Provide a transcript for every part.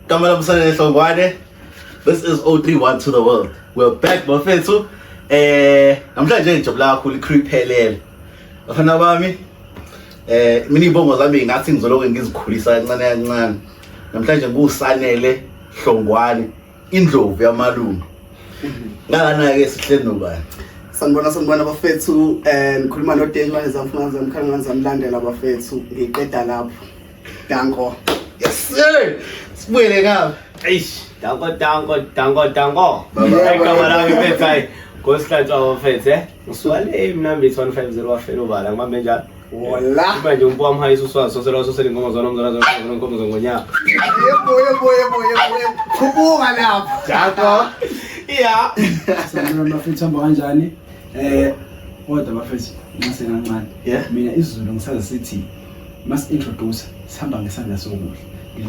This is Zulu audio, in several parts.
Kamala Msane Hlongwane. This is 031 to the world. We're back bafethu. Namhlanje ngijabula kakhulu iCreep helele. Bafana bami. Mina ibongo zami ngathi ngizoloke ngizikhulisa kancane kancane. Namhlanje ngusanele Hlongwane, indlovu yamalungu. Ngana ke sihleli nobani. Sanibona bafethu ngikhuluma noDenjwa ezamfuna zamkhanga zamlandela bafethu ngiqeda lapho. Danko. Yes sir. Sibuyele ngapha. Eish, danko. Igama lami mfethu ngosihlatshwa bafethu Ngisuwale mina mbithi 150 wafela ubala ngibambe njalo. Wala. Manje umpuwa mhayisa uswazi sosela sosela ingoma zona ngomzana ngonyaka. Yebo. Kubuka lapho. Danko. Yeah. Sanibona bafethu hamba kanjani? Kodwa bafethu ngasenancane. Mina isiZulu ngisazi sithi must introduce sihamba ngesandla sokudla.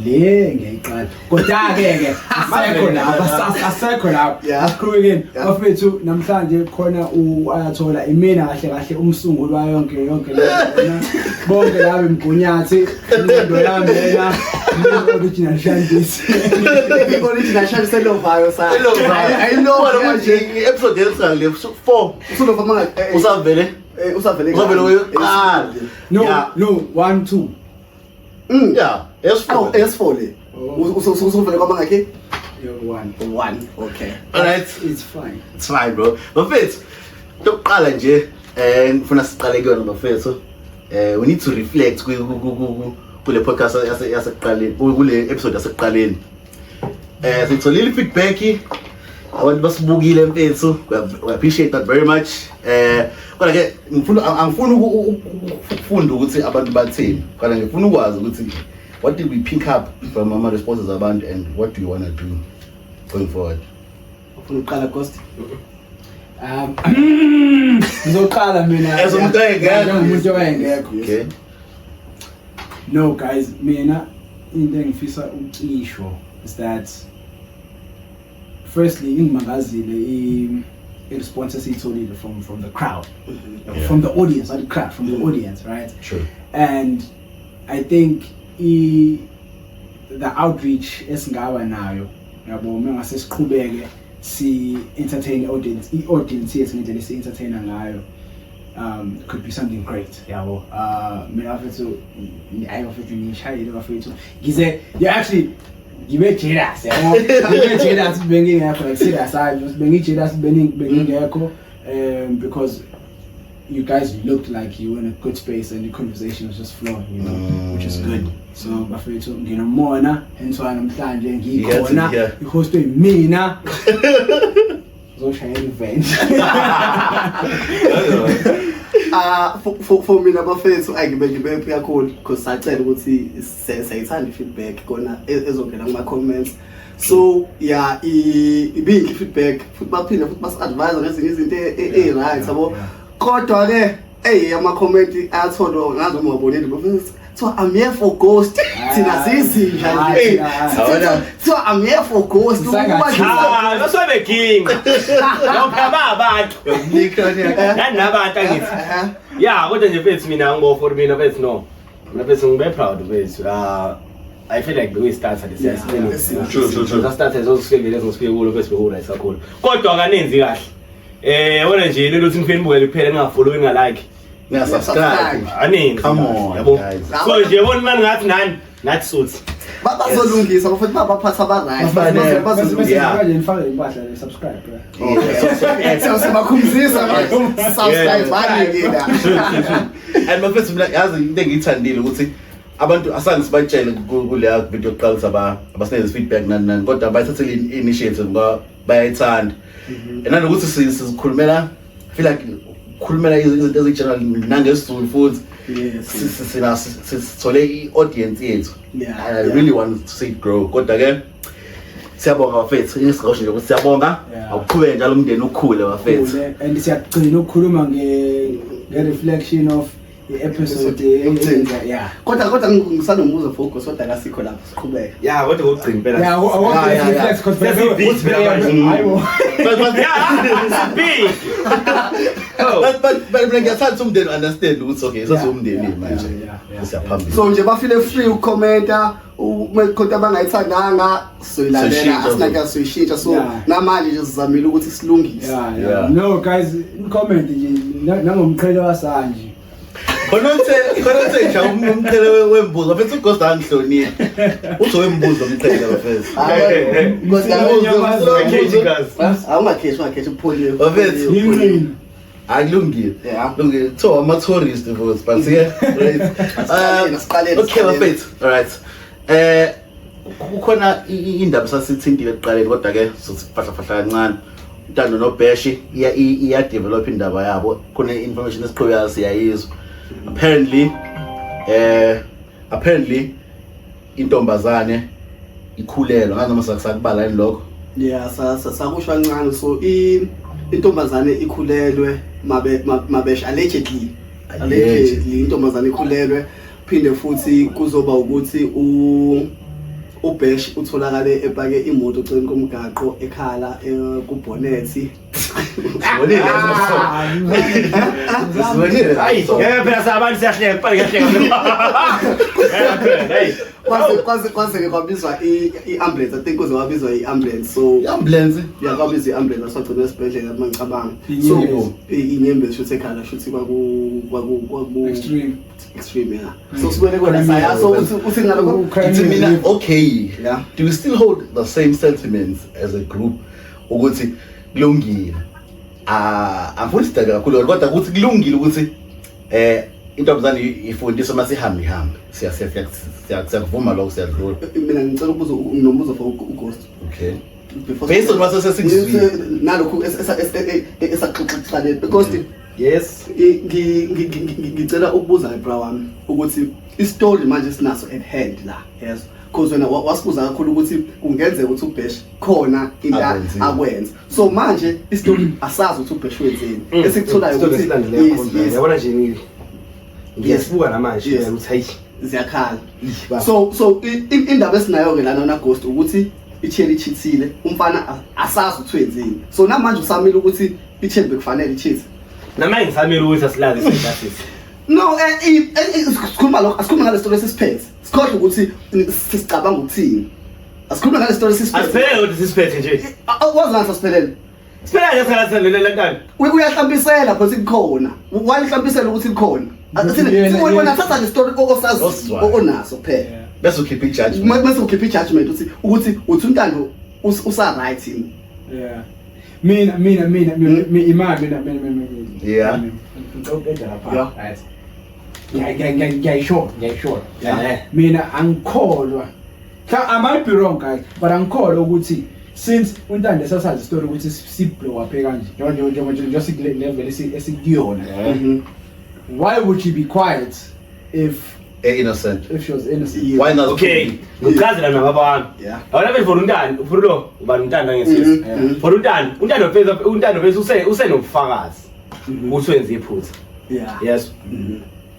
Le ngiyayiqala. Kodwa ke asekho lapha. Asiqhubekeni. Bafethu namhlanje khona uyathola imina kahle umsunguli wa yonke lena. Bonke laba emgunyathi, ingqondo yami lena. Original Shandis. Original Shandis elovayo sa. I know manje episode yesanga le 4. Usulova manga Usavele uyoqala. No, 1 2. Yeah, S4. S4 le. Usuvele kwamanga ke? 1. Okay. All right. It's fine. It's fine, bro. Bafethu toqala nje ngifuna siqale kuyona bafethu. We need to reflect kule podcast yasekuqaleni kule episode yasekuqaleni. Sitholile feedback abantu basibukile mfethu. We appreciate that very much. Kodwa ke angifuni ukufunda ukuthi abantu bathini. Kodwa ngifuna ukwazi ukuthi what did we pick up from ama responses abantu and what do you want to do going forward? Ufuna uqala Ghost? Ngizoqala mina. Umuntu oyengekho. Okay. No guys, mina into engifisa ukisho is that firstly ingimangazile response esitholile from the crowd, from the audience, not the crowd, from the audience, right? Sure. And I think the outreach esingaba nayo yabo mangase siqhubeke si entertain audience yethu ngendlela si entertainer ngayo could be something great yabo mina mfethu ayofethu ngishayile bafethu ngize actually ngibe jealous yabo ngibe jealous bengingekho like serious bengi jealous bengingekho because you guys looked like you were in a good space and the conversation was just flowing, you know, which is good. So bafethu nginomona enswa namhlanje ngikhona ihost mina zoshayela event. For mina bafethu ngibe kakhulu because sacela ukuthi sayithanda feedback kona ezongena kuma comments. So yeah, ibingi feedback futhi baphinde futhi basi-advise ngezinye izinto right yabo. Kodwa ke ama comment ayathola ngazo ngibonile bafethu. So I'm here for Ghost. Thina sizinja nje. So I'm here for Ghost. That's why the king. Lokaba abantu. Nabantu angithi. Yeah, kodwa nje mfethu mina ngo for mina mfethu no. Mina mfethu ngibe proud mfethu. I feel like the way started this year. True. That started so sifike lezo sifike kulo mfethu behula isakhulu. Kodwa kaninzi kahle. Wona nje lelo ukuthi ngifeni bukele kuphela ningafollow ningalike. Subscribe. Aningi. Come on, guys. So nje bona mani ngathi nani? Nathi suthi. Bazolungisa bafethu babaphatha right. Bazolungisa nifake impahla le subscribe. So sebakhumbuzisa subscribe bani And bafethu mina yazi into engiyithandile ukuthi abantu asange sibatshele kuleya video yokuqala abasineze feedback nani kodwa bayithathele initiative ngoba bayayithanda. Nanokuthi sizikhulumela feel like khulumela izinto ezigeneral nangesizulu futhi sithole i-audience yethu. I really want to see it grow. Kodwa ke siyabonga bafethu ngisigqoshe nje ukuthi siyabonga awuqhubeke njalo umndeni ukhule bafethu. And siyagcina ukukhuluma nge-reflection of episode yeah. Kodwa ngisanombuzo focus kodwa kasikho lapho siqhubeka. Yeah, kodwa ukugcina impela. Yeah, I want to reflect because I will. Yeah, big. but ngiyathatha umndeni understand ukuthi okay sasumndeni manje siyaphambili so nje bafile free ucomment umekhonto abangayithandanga soyilalela asinake soyishintsha so namanje nje sizamile ukuthi silungise no guys comment nje nangomqhele wasanje khona nje umqhele wembuzo bese uGhost angihlonile uzowembuzo umqhele bafethu awungakheshi upholiwe bafethu yini akulungile lungile so ama tourist votes but yeah okay bafethu all right kukhona indaba sasithintile ekuqaleni kodwa ke sosifahla kancane untando noBheshi iya develop indaba yabo khona information esiqhubekayo siyayizwa apparently intombazane ikhulelwa ngazama sakubala yini lokho sakusho kancane so intombazane ikhulelwe maBheshi allegedly intombazane ikhulelwe phinde futhi kuzoba ukuthi uBheshi utholakale epake imoto eceleni komgaqo ekhala kubonnethi hayi phela sabantu siyahleka kuphela kuyahleka kwaze kwabizwa i-ambulance I think kuze kwabizwa i-ambulance so i-ambulance kwabizwa i-ambulance asagcina esibhedlela mangicabanga so inyembezi shothi ekhala shothi kwaku extreme so sibone kona sayaso uthi ngalokho it's mina okay do we still hold the same sentiments as a group ukuthi kulungile angifuni kakhulu kodwa ukuthi kulungile ukuthi intombazane ifundiswe masihambe siyakuvuma lokho siyadlula mina ngicela ukubuza nombuzo for uGhost okay based on what sesingizwile nalokho esaxoxexane because yes ngicela ukubuza bro wami ukuthi istory manje sinaso at hand la yes because wena wasibuza kakhulu ukuthi kungenzeka ukuthi uBheshi khona into akwenza so manje istory asazi ukuthi uBheshi wenzeni esikutholayo ukuthi yabona nje ngiyasibuka namanje ukuthi hayi ziyakhala so indaba esinayo ke lana naGhost ukuthi iChelsea ichithile umfana asazi ukuthi wenzeni so namanje usamile ukuthi iChelsea bekufanele ichithe namanje ngisamile ukuthi asilazi isintasisi no sikhuluma lokho asikhuluma ngale story sisiphethe sikhohle ukuthi sisicabanga ukuthini asikhuluma ngale story sisiphethe asiphelele ukuthi sisiphethe nje wazansa siphelele siphelele selalela ntani uyahlambisela phose kukhona wayihlambisela ukuthi kukhona sibona thatha le story osazi onaso phela bese ukhipha ijudgment bese ukhipha ijudgment uthi untando usa right yini mina imali yeah ngicela lapha right ngiyayisho mina angikholwa I might be wrong guys but angikholwa ukuthi since untando sasazi story ukuthi siblow up kanje nje level esikuyona why would she be quiet if innocent if she was innocent why not okay ngicazela nababami awona vele for untando ufulo ubani untando ngesizwe for untando phela usenobufakazi ukuthi wenze iphutha yes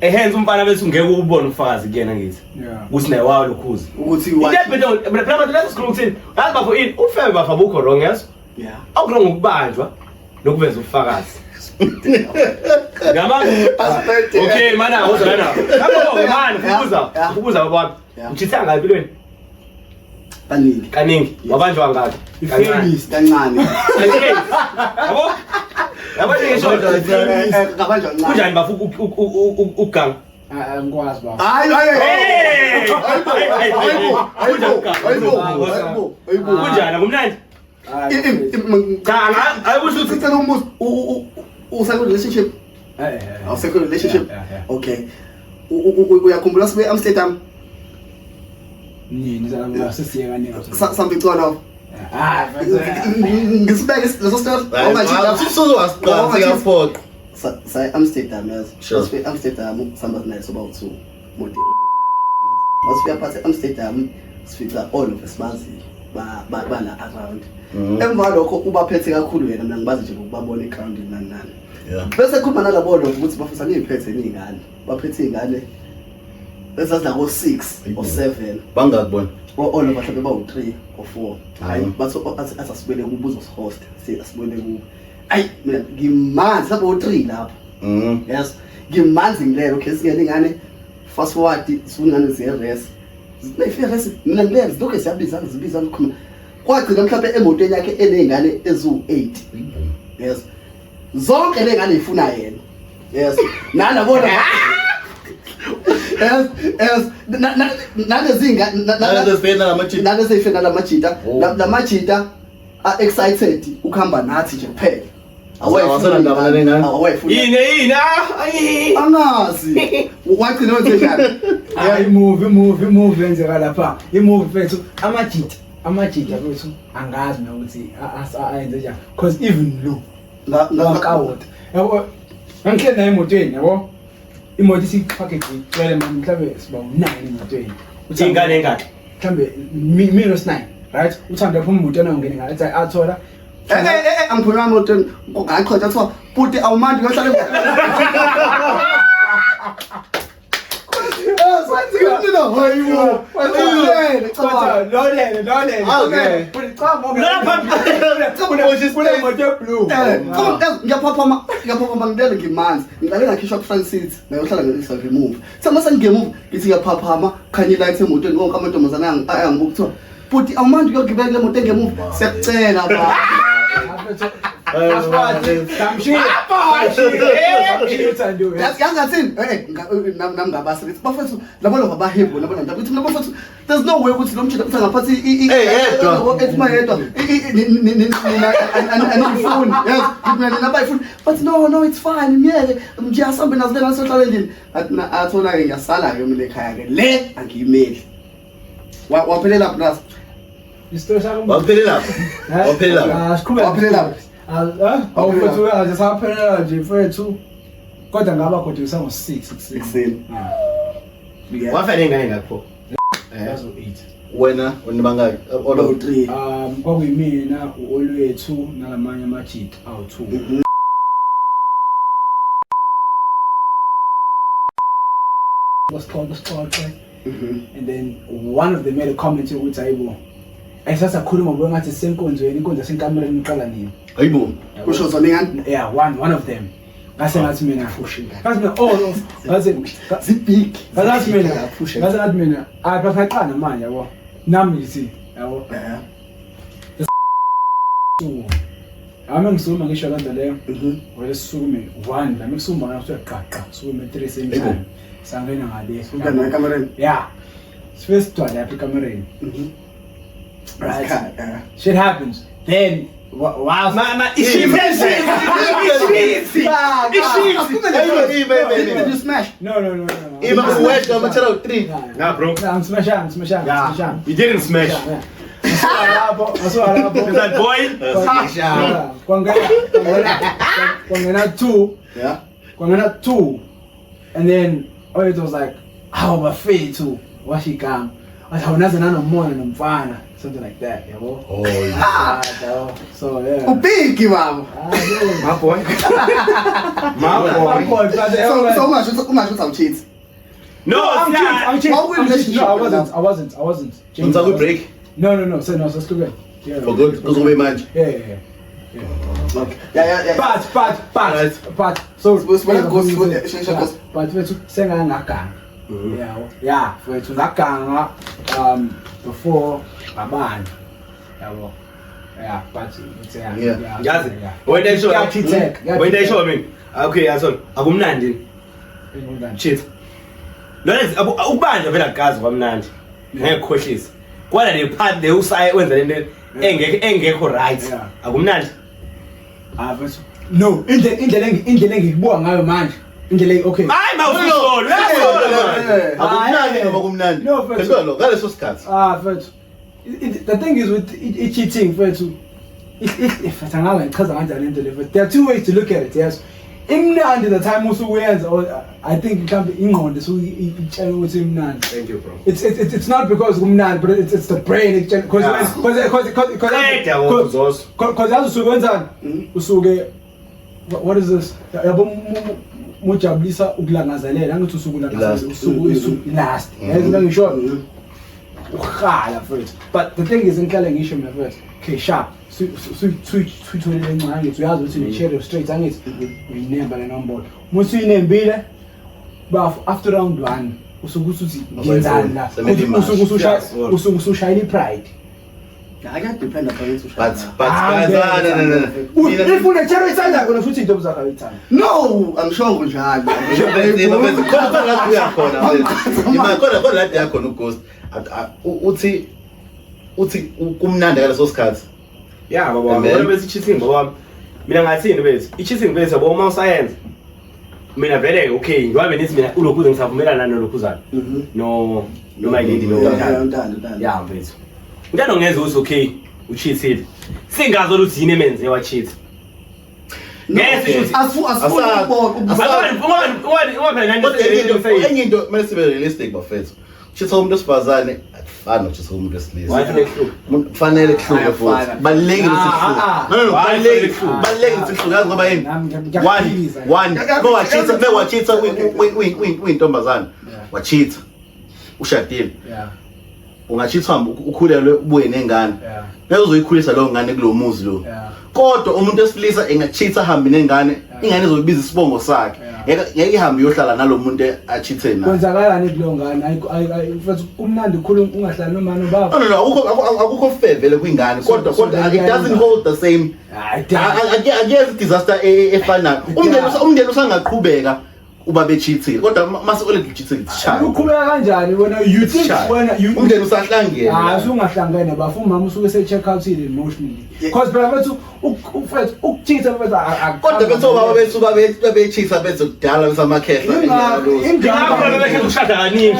ehence umfana bese ungeke ubone ubufakazi kuyena ngithi ukuthi naye wawo lokhuzi ukuthi but phela manje let's go kuthini hamba for in ufebe bafa bukho wrong yes awurong ukubanjwa nokuveza ubufakazi ngama okay mana uzana ngabo man kubuza babami uchitha ngapi lweni kaningi wabanjwa ngaphi kancane yabo yabo ngisho kunjani bafu ugang ngikwazi ba hayi kunjani ngumnandi cha ayikusho ukuthi ucela umbuzo usekho relationship awusekho relationship okay uyakhumbula sibe Amsterdam nini sasiyeka nini sambicona ngisibeke leso story sizowasiqala siyaphoqa say Amsterdam yes sibe Amsterdam samba naye soba u2 mode masifika phansi Amsterdam sifika all of us bazi bala around emva lokho ubaphethe kakhulu yena mina ngibazi nje ukubabona eground nani bese khuluma nalabo lo ukuthi bafisa ngiphethe izingane baphethe izingane besaza ko 6 or 7 bangakubona all of us bawu 3 or 4 hayi bathi asasibele kubuzo host asibele ku ayi mina ngimanzi sabo 3 lapha yes ngimanzi ngilelo okay singene ngane fast forward sifungane ziyerest zifirest mina ngilele lokho siyabiza zibiza ukukhuluma kwagcina mhlawumbe emotweni yakhe enezingane ezu8 yes zonke lengane ifuna yena yes nalabona yes nalezinga nalezifena lamajita excited ukuhamba nathi nje kuphela yini angazi wagcina wenze njani imove yenzeka lapha imove mfethu amajita mfethu angazi mina ukuthi ayenze njani because even lo ngakawota yabo ngikhe na emotweni yabo imoto isiphake igcwele mhlawumbe siba 9 emotweni ingane engakho mhlawumbe minus 9 right uthanda lapho umuntu ongene ngathi athola angiphuma emotweni ngaqhotha athiwa buti awumandi uyohlala ngiyaphaphama ngilele ngimanzi ngiqale ngakhishwa ku-front seat ngayohlala ngemuva samase ngingemuva ngithi ngiyaphaphama khanye light emotweni wonke amantombazane ayangibuka kuthiwa buti awumandi uyogibela kule moto engemuva siyakucela ba yangathini nami ngabasithi bafethu labona babahebo labona ndaba ukuthi bafethu there's no way ukuthi lo mjida uthi ngaphathi ethi yedwa anifuni yes kumele nabayifuni but no it's fine miyeke nje asambe nazo le ngasohlala endlini athola ke ngiyasala ke mina ekhaya ke le angiyimeli waphelela plus isitolo sakho waphelela waphelela awufethu azisaphelela nje mfethu kodwa ngaba kodwa isango 6 ekseni wafana ingane ngakho yazo 8 wena unibangaki all 3 kwakuyimina uolwethu nalamanye amajita awu2 was called and then one of them made a comment ukuthi ayibo ayisasa khuluma ngoba ngathi senkonzweni inkonzo yasenkamereni iqala nini ayibo kusho zona ngani yeah one of them ngase ngathi mina ngathi mina ngase zibig ngathi mina ayaqana manje yabo nami ngithi yabo ame ngisuma ngisho landa leyo wele sukume 1 la ngisuma ngathi uyaqa sukume 3 semhlanje sangena ngale ungena ekamereni yeah first to la ekamereni right shit happens then wow mama you smash no even wet I'm gonna tell 3 nah bro I'm smashing you didn't smash Aso alabo that boy kwangena 2 yeah kwangena 2 and then it was like how bafethu too washikama athi awunaze nanomona nomfana something like that yabo so yeah ubig baba my boy so ungasho awucheat no I'm cheating. No, I wasn't unza ku break no so stupid yeah for good because we manage yeah okay yeah but so but wethu sengangaganga yeah wethu ngaganga before abantu yabo yeah but it's yazi when they show me okay asol akumnandi cheat lona ukubanja phela gazi kwamnandi ngekhohlisa kwala le part le usaye wenza lento engekho right akumnandi but no indlela engiyibuka ngayo manje indlela okay hayi mawusolo akumnandi No, but- phela ngaleso sikhathi Fethu the thing is with cheating fethu if atangala ngichaza kanjani into le but there are two ways to look at it yes imnandi the time usuyenza or I think mhlambe ingqondo itshela ukuthi imnandi thank you bro it's not because kumnandi but it's the brain because yazi usuke wenzani usuke what is this yabo mujabulisa ukulangazelela angithi usuku langazelela usuku last yazi ngisho ukhala mfethu. But the thing is ngihlale ngisho mina mfethu, okay sharp. Suyitholile encane ngithi uyazi ukuthi ne-cherry straight angithi uyinemba le nombolo. Musu uyinembile baf after round 1 usuke uthi ngenzani la. Usuke usushayile ipride. I can't depend on you. But no. If you cherry side gonna futhi into zakho ayithanda. No, I'm sure kunjalo. Kodwa la yakhona uGhost uthi kumnandi ngaleso sikhathi. Yeah baba wami bese cheating baba wami. Mina ngathini bese i-cheating bese yabo uma usayenza. Mina vele okay ngoba nithi mina ulokhu ngisavumelana nalokhuzana. No my lady no. Yeah mfethu. Ngiyano ngeze uthi okay ucheated. Singazo ukuthi yini emenze wacheat. Ngeke uthi enye into mase sibe realistic bafethu. Chitha umuntu osifazane akufani nokuchitha umuntu wesilisa. Kufanele kuhluke futhi. Balekile ukuthi balekile ukuthi ngoba yini? One bewachitha uyintombazane. Wachitha. Ushadile. Ungachitha ukhulelwe ubuye nengane. Ngeke uzoyikhulisa lo ngane kulomuzi lo. Kodwa umuntu wesilisa engachitha hambe nengane, ingane izobiza isibongo sakhe. Ngeke ihambe iyohlala nalomuntu achithe naye. Kwenzakalani kulo ngane? Mfethu kumnandi ukhuluma ungahlali nomama baba. No, akukho fair vele kwingane kodwa it doesn't hold the same. Akuyezi disaster efana. Umndeni usangaqhubeka uba becheathile kodwa mase already cheathile chaya. Uqhubeka kanjani wena you think wena umndeni usahlangene. Usungahlangene bafu mama usuke se check out emotionally. Because phela bethu ufethu ukucheatha bethu kodwa bethu baba bethu babecheatha bethu kudala besamakhehla ingane bese ushada kaningi.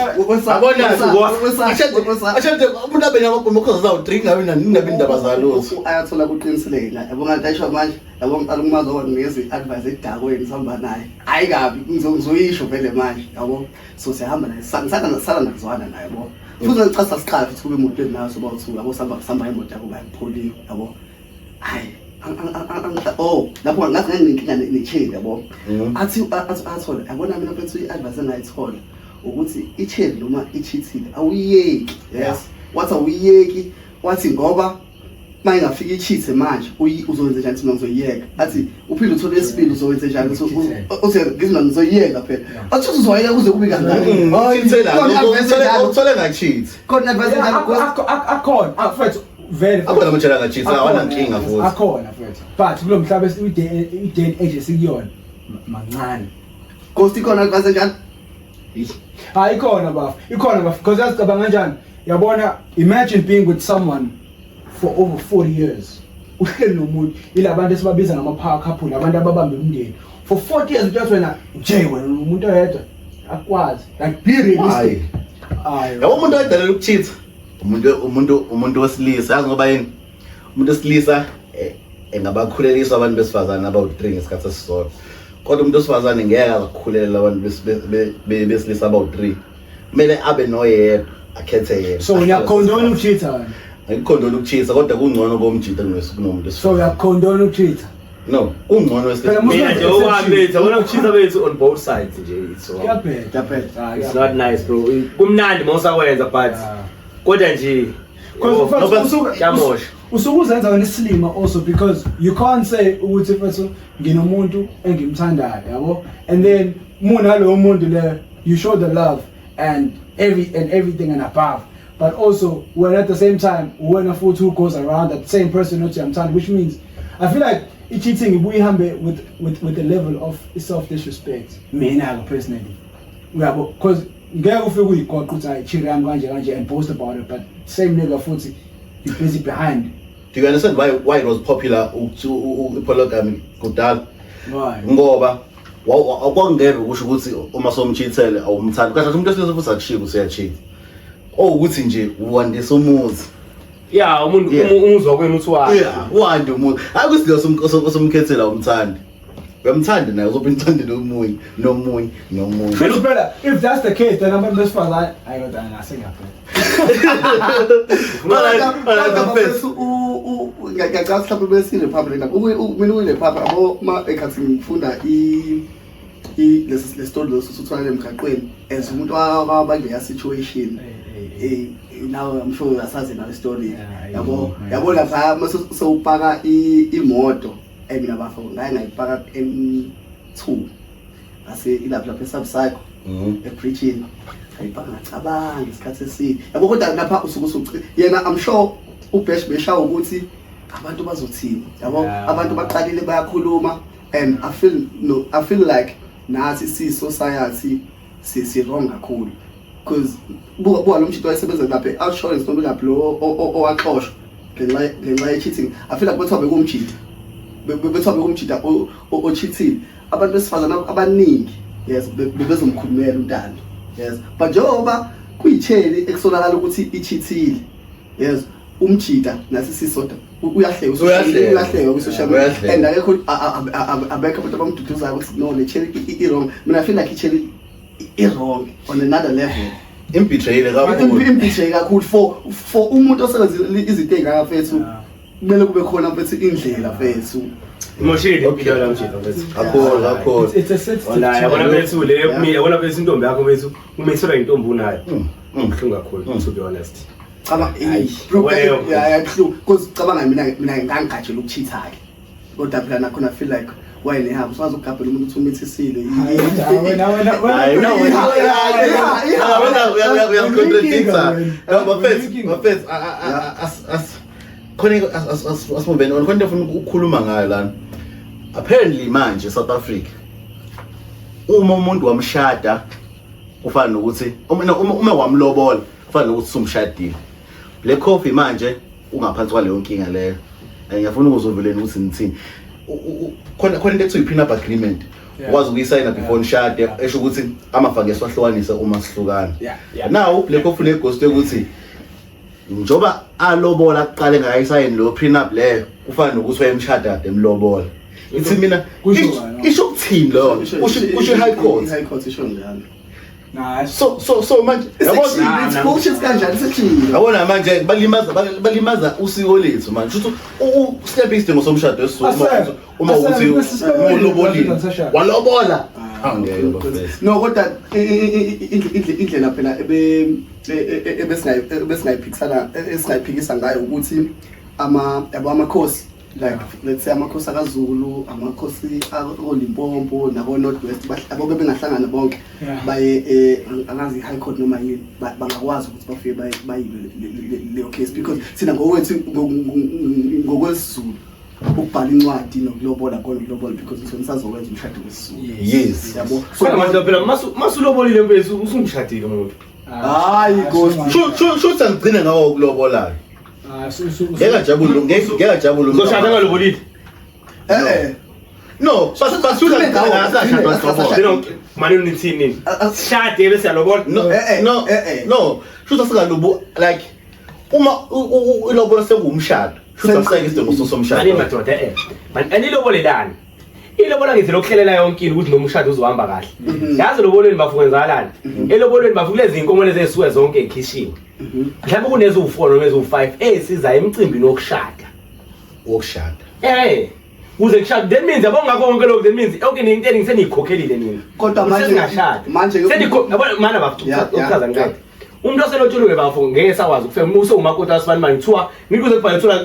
Ashade umuntu abenya ngomkhoza zawo drink ngabe ninabe indaba zalutho. Ayathola kuqinisile la. Yabo ngadayisho manje. Yabo ngiqala ukumazi ngezi advice edakweni sihamba naye. Hayi kabi ngizoyisho vele manje yabo so sihamba naye sala nakuzwana naye yabo. Futhi ngicasa siqala futhi kube umuntu nayo soba uthuka yabo samba imoto yakho bayipholiwe yabo. Hayi lapho ngathi nginenkinga ne-cherry yabo. Athi athola yabona mina mfethu i-advice engayithola ukuthi i-cherry noma i-cheatile awuyeki. Yes. Wathi awuyeki wathi ngoba mayingafika i-cheat manje uzowenza njani mina ngizoyiyeka. Athi uphinde uthole esibili uzowenza njani uthi ngizina ngizoyiyeka phela. Athi uzoyeka kuze kube kanjani? Hayi uthole ngacheat. Khona advice akhona afethu very abona manje ngacheat awana nkinga futhi. Akhona afethu. But kulo mhlaba i-day age sikuyona mancane. Ghost ikhona advice njani? Hayi ikhona bafu because yasicabanga kanjani yabona imagine being with someone for over 40 years. Uhleli nomuntu ilabantu esibabiza ngama-power couple abantu ababambe umndeni for 40 years uthi wena nje wena umuntu oyedwa akwazi like be realistic. Yabo umuntu odalela ukucheat umuntu wesilisa yazi ngoba yini umuntu wesilisa engabakhulelisa abantu besifazane abawu3 ngesikhathi esisodwa kodwa umuntu wesifazane ngeke akukhulela abantu besilisa abawu3 kumele abe noyedwa akhethe yena. So uyakhondona ukucheat Ngikondona ukucheatha kodwa kungcono komjita kunomuntu. So uyakhondona ukucheatha? No, kungcono wesilisa. Mina nje owami wona ukucheatha bethu on both sides nje so. Kuyabheda. It's not nice bro. Kumnandi mawusawenza but kodwa nje usukuzenza wena isilima also because you can't say ukuthi mfethu nginomuntu engimthandayo yabo and then muna lo muntu le you show the love and everything and above. But also, when at the same time, when a fool who goes around that same person not to which means, I feel like it's cheating we have with the level of self-disrespect. Me now personally, because girl feel we got put I cheat and post about it, but same nigga footy, you busy behind. Do you understand why it was popular to polygamy? Why? Ngoba awangeke ukusho ukuthi uma somchithele awumthandi. Kanti umuntu wesilisa futhi akushiya ukuthi uyacheat. Ukuthi nje uwandisa umuzi. Yeah, umuntu umuzwa kwenu uthi wazi. Yeah, uwande umuzi. Akusidlo osomkhethela umthandi. Uyamthanda naye uzophinda uthande nomunye. If that's the case, then I'm just for that. I got that I sing after. Ngiyacela mhlawumbe bese Republic mina uyiRepublic uma ekhathi ngifunda le story leso sithwala emgaqweni as umuntu wabangeka situation now I'm sure uyasazi nayo story Yeah, yabo yeah. yabo lapha mase sewupaka imoto mina bafo ngayipaka M2 ase ilapha eSubcycle epreaching ayipaka ngacabanga isikhathi eside yabo kodwa lapha usuke yena I'm sure uBash besha ukuthi abantu bazothini yabo abantu baqalile bayakhuluma and I feel like nasi society si wrong kakhulu because buka lo mshito wayesebenza lapha outsurance noma lapha lo owaxoshwa ngenxa ye cheating I feel like bethobe kumjita bethobe kumjita o cheating abantu besifazana abaningi yes bezomkhulumela untando yes but njengoba kuyitheli ekusonakala ukuthi icheatile yes umjita nasi sisoda uyahleka ku social media and akekho abekho abantu abamduduzayo ukuthi no le cheli I wrong mina I feel like icheli I wrong on another level imbithrayile kakhulu for umuntu osebenzile izinto ezingakafethu kumele kube khona mfethu indlela mfethu Moshile impilo la mjita mfethu. Kakhulu. It's a sensitive. Wala yabona bethu le yabona bethu intombi yakho bethu umesela intombi unayo. Ngihluka kakhulu to be honest. Caba yayibhlungu because cabanga mina ngangigajela ukuchitha ke kodwa phela nakhona feel like why nehamba usazi ukugabhela umuntu umithisile asibambene khona ufuna ukukhuluma ngayo lana apparently manje South Africa uma umuntu wamshada ufana nokuthi uma wamlobola ufana nokuthi sumshadile le coffee manje ungaphansi kwaleyo nkinga leyo ngiyafuna ukuzoveleni ukuthi nithini khona into ekuthiwa i-prenup agreement ukwazi ukuyisayina before nishade esho ukuthi amafake swahlukanisa uma sihlukana now le coffee neghost ukuthi njoba alobola aqale ngayisayini lo prenup leyo ufana nokuthi wayemshada emlobola ithi mina isho ukuthini lo usho high court isho njalo so manje yabona bullshit kanjani sithini yabona manje balimaza usiko lethu manje ukuthi step isidingo somshado esizwe uma uthi ulobolile walobola no kodwa indlela phela ebesingayiphikisa ngayo ukuthi amakhosi like let's say amakhosi akaZulu amakhosi akoLimpopo nabo Northwest abo bengahlangana bonke baye angazi high court noma yini bangakwazi ukuthi bafike bayile leyo case because sina ngowethu ngokwesizulu ukubhala incwadi nokulobola ngokulobola because usomsazokwenza umshado wesizulu yes yabo Khona manje phela masulobolile mfethu usungishadile umuntu. hayi ghost sho sangigcina ngawo ukulobolayo ngeke jabulu Uzoshada ngalobolile. no Zino manje nithini? Shade bese yalobola. no sho singalubo like uma ulobola sengumshado sho saseke isidingo somshado Manje madoda manje anilobolelani. Ilobola ngithi lokuhlelela yonke into ukuthi nomshado uzohamba kahle. Yazi lobolweni bafukenzakalani. Elobolweni bafukule izinkomo lezi esuke zonke ekhishiwe. Mhlawumbe kunezo u4 noma ezo u5 esiza emcimbini wokushada. Uze kushada that means yabonga konke lokho that means okay into eningi seniyikhokhelile nini. Kodwa manje mana bafukuchaza ngqathi. Umuntu oselotshelwe bafo ngeke sawazi ukufika umuse umakoti asifani manje kuthiwa nikuze kubhalwe thola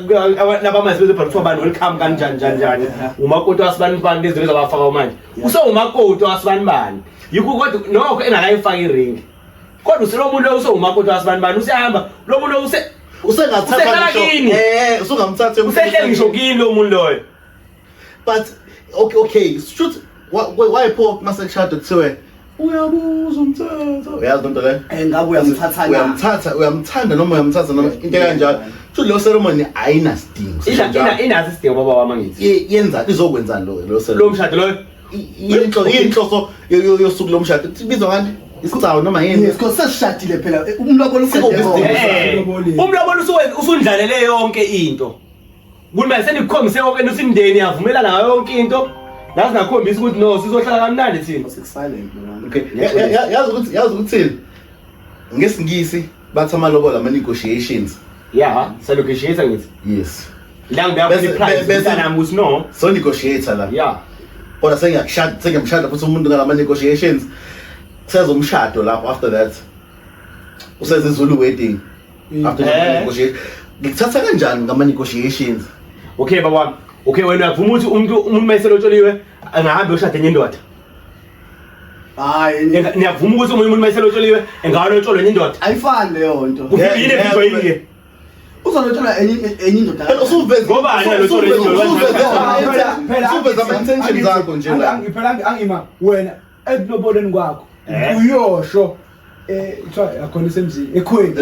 laba manje bezobhalwa kuthiwa bani welcome kanjani umakoti asifani bani lezi lezo abafaka manje use umakoti asifani bani yikho kodwa nokho engakayifaka iring kodwa uselo muntu lo use umakoti asifani bani usehamba lo muntu usengathatha usungamthatha usehleli ngisho kini lo muntu loyo but okay shoot why pop masekushada kuthiwe uyabuza umthatha uyazi lonto le ngabe uyamthanda noma uyamthatha noma into kanjalo so lo ceremony ayina sidingo inazi isidingo baba wami ngithi yenza izokwenza lo ceremony lo mshado loyo inhloso yosuku lomshado ibizwa ngani isicao noma yini because sesishadile phela umlobola umlobola usundlalele yonke into kumele senikhombise yonke usindeni yavumelana ngayo yonke into nazi nakhombisa ukuthi no sizohlala kamnandi thina silent okay yazi ukuthi ngesingisi bathi amalobola ama negotiations so negotiate ngithi yes la ngiyaphila price nami uthi no so negotiator la kodwa sengiyamshada futhi umuntu ngama negotiations sezomshado lapho after that usenze Zulu wedding after negotiation ngithatha kanjani ngama negotiations okay baba okay wena uvuma ukuthi umuntu mayiselotsholiwe angahambe ushade nenye indoda hayi niyavuma ukuthi umuntu mayiselotsholiwe engalotsholwe nenye indoda ayifani leyo nto yini ebizwa yini uzolotshola enye indoda usuveze ngoba aniyalotsholwe nenye indoda usuveze ama intentions zakho nje la Phela angima wena ekuloboleni kwakho uyosho kuthiwa akhona isemzini ekhweni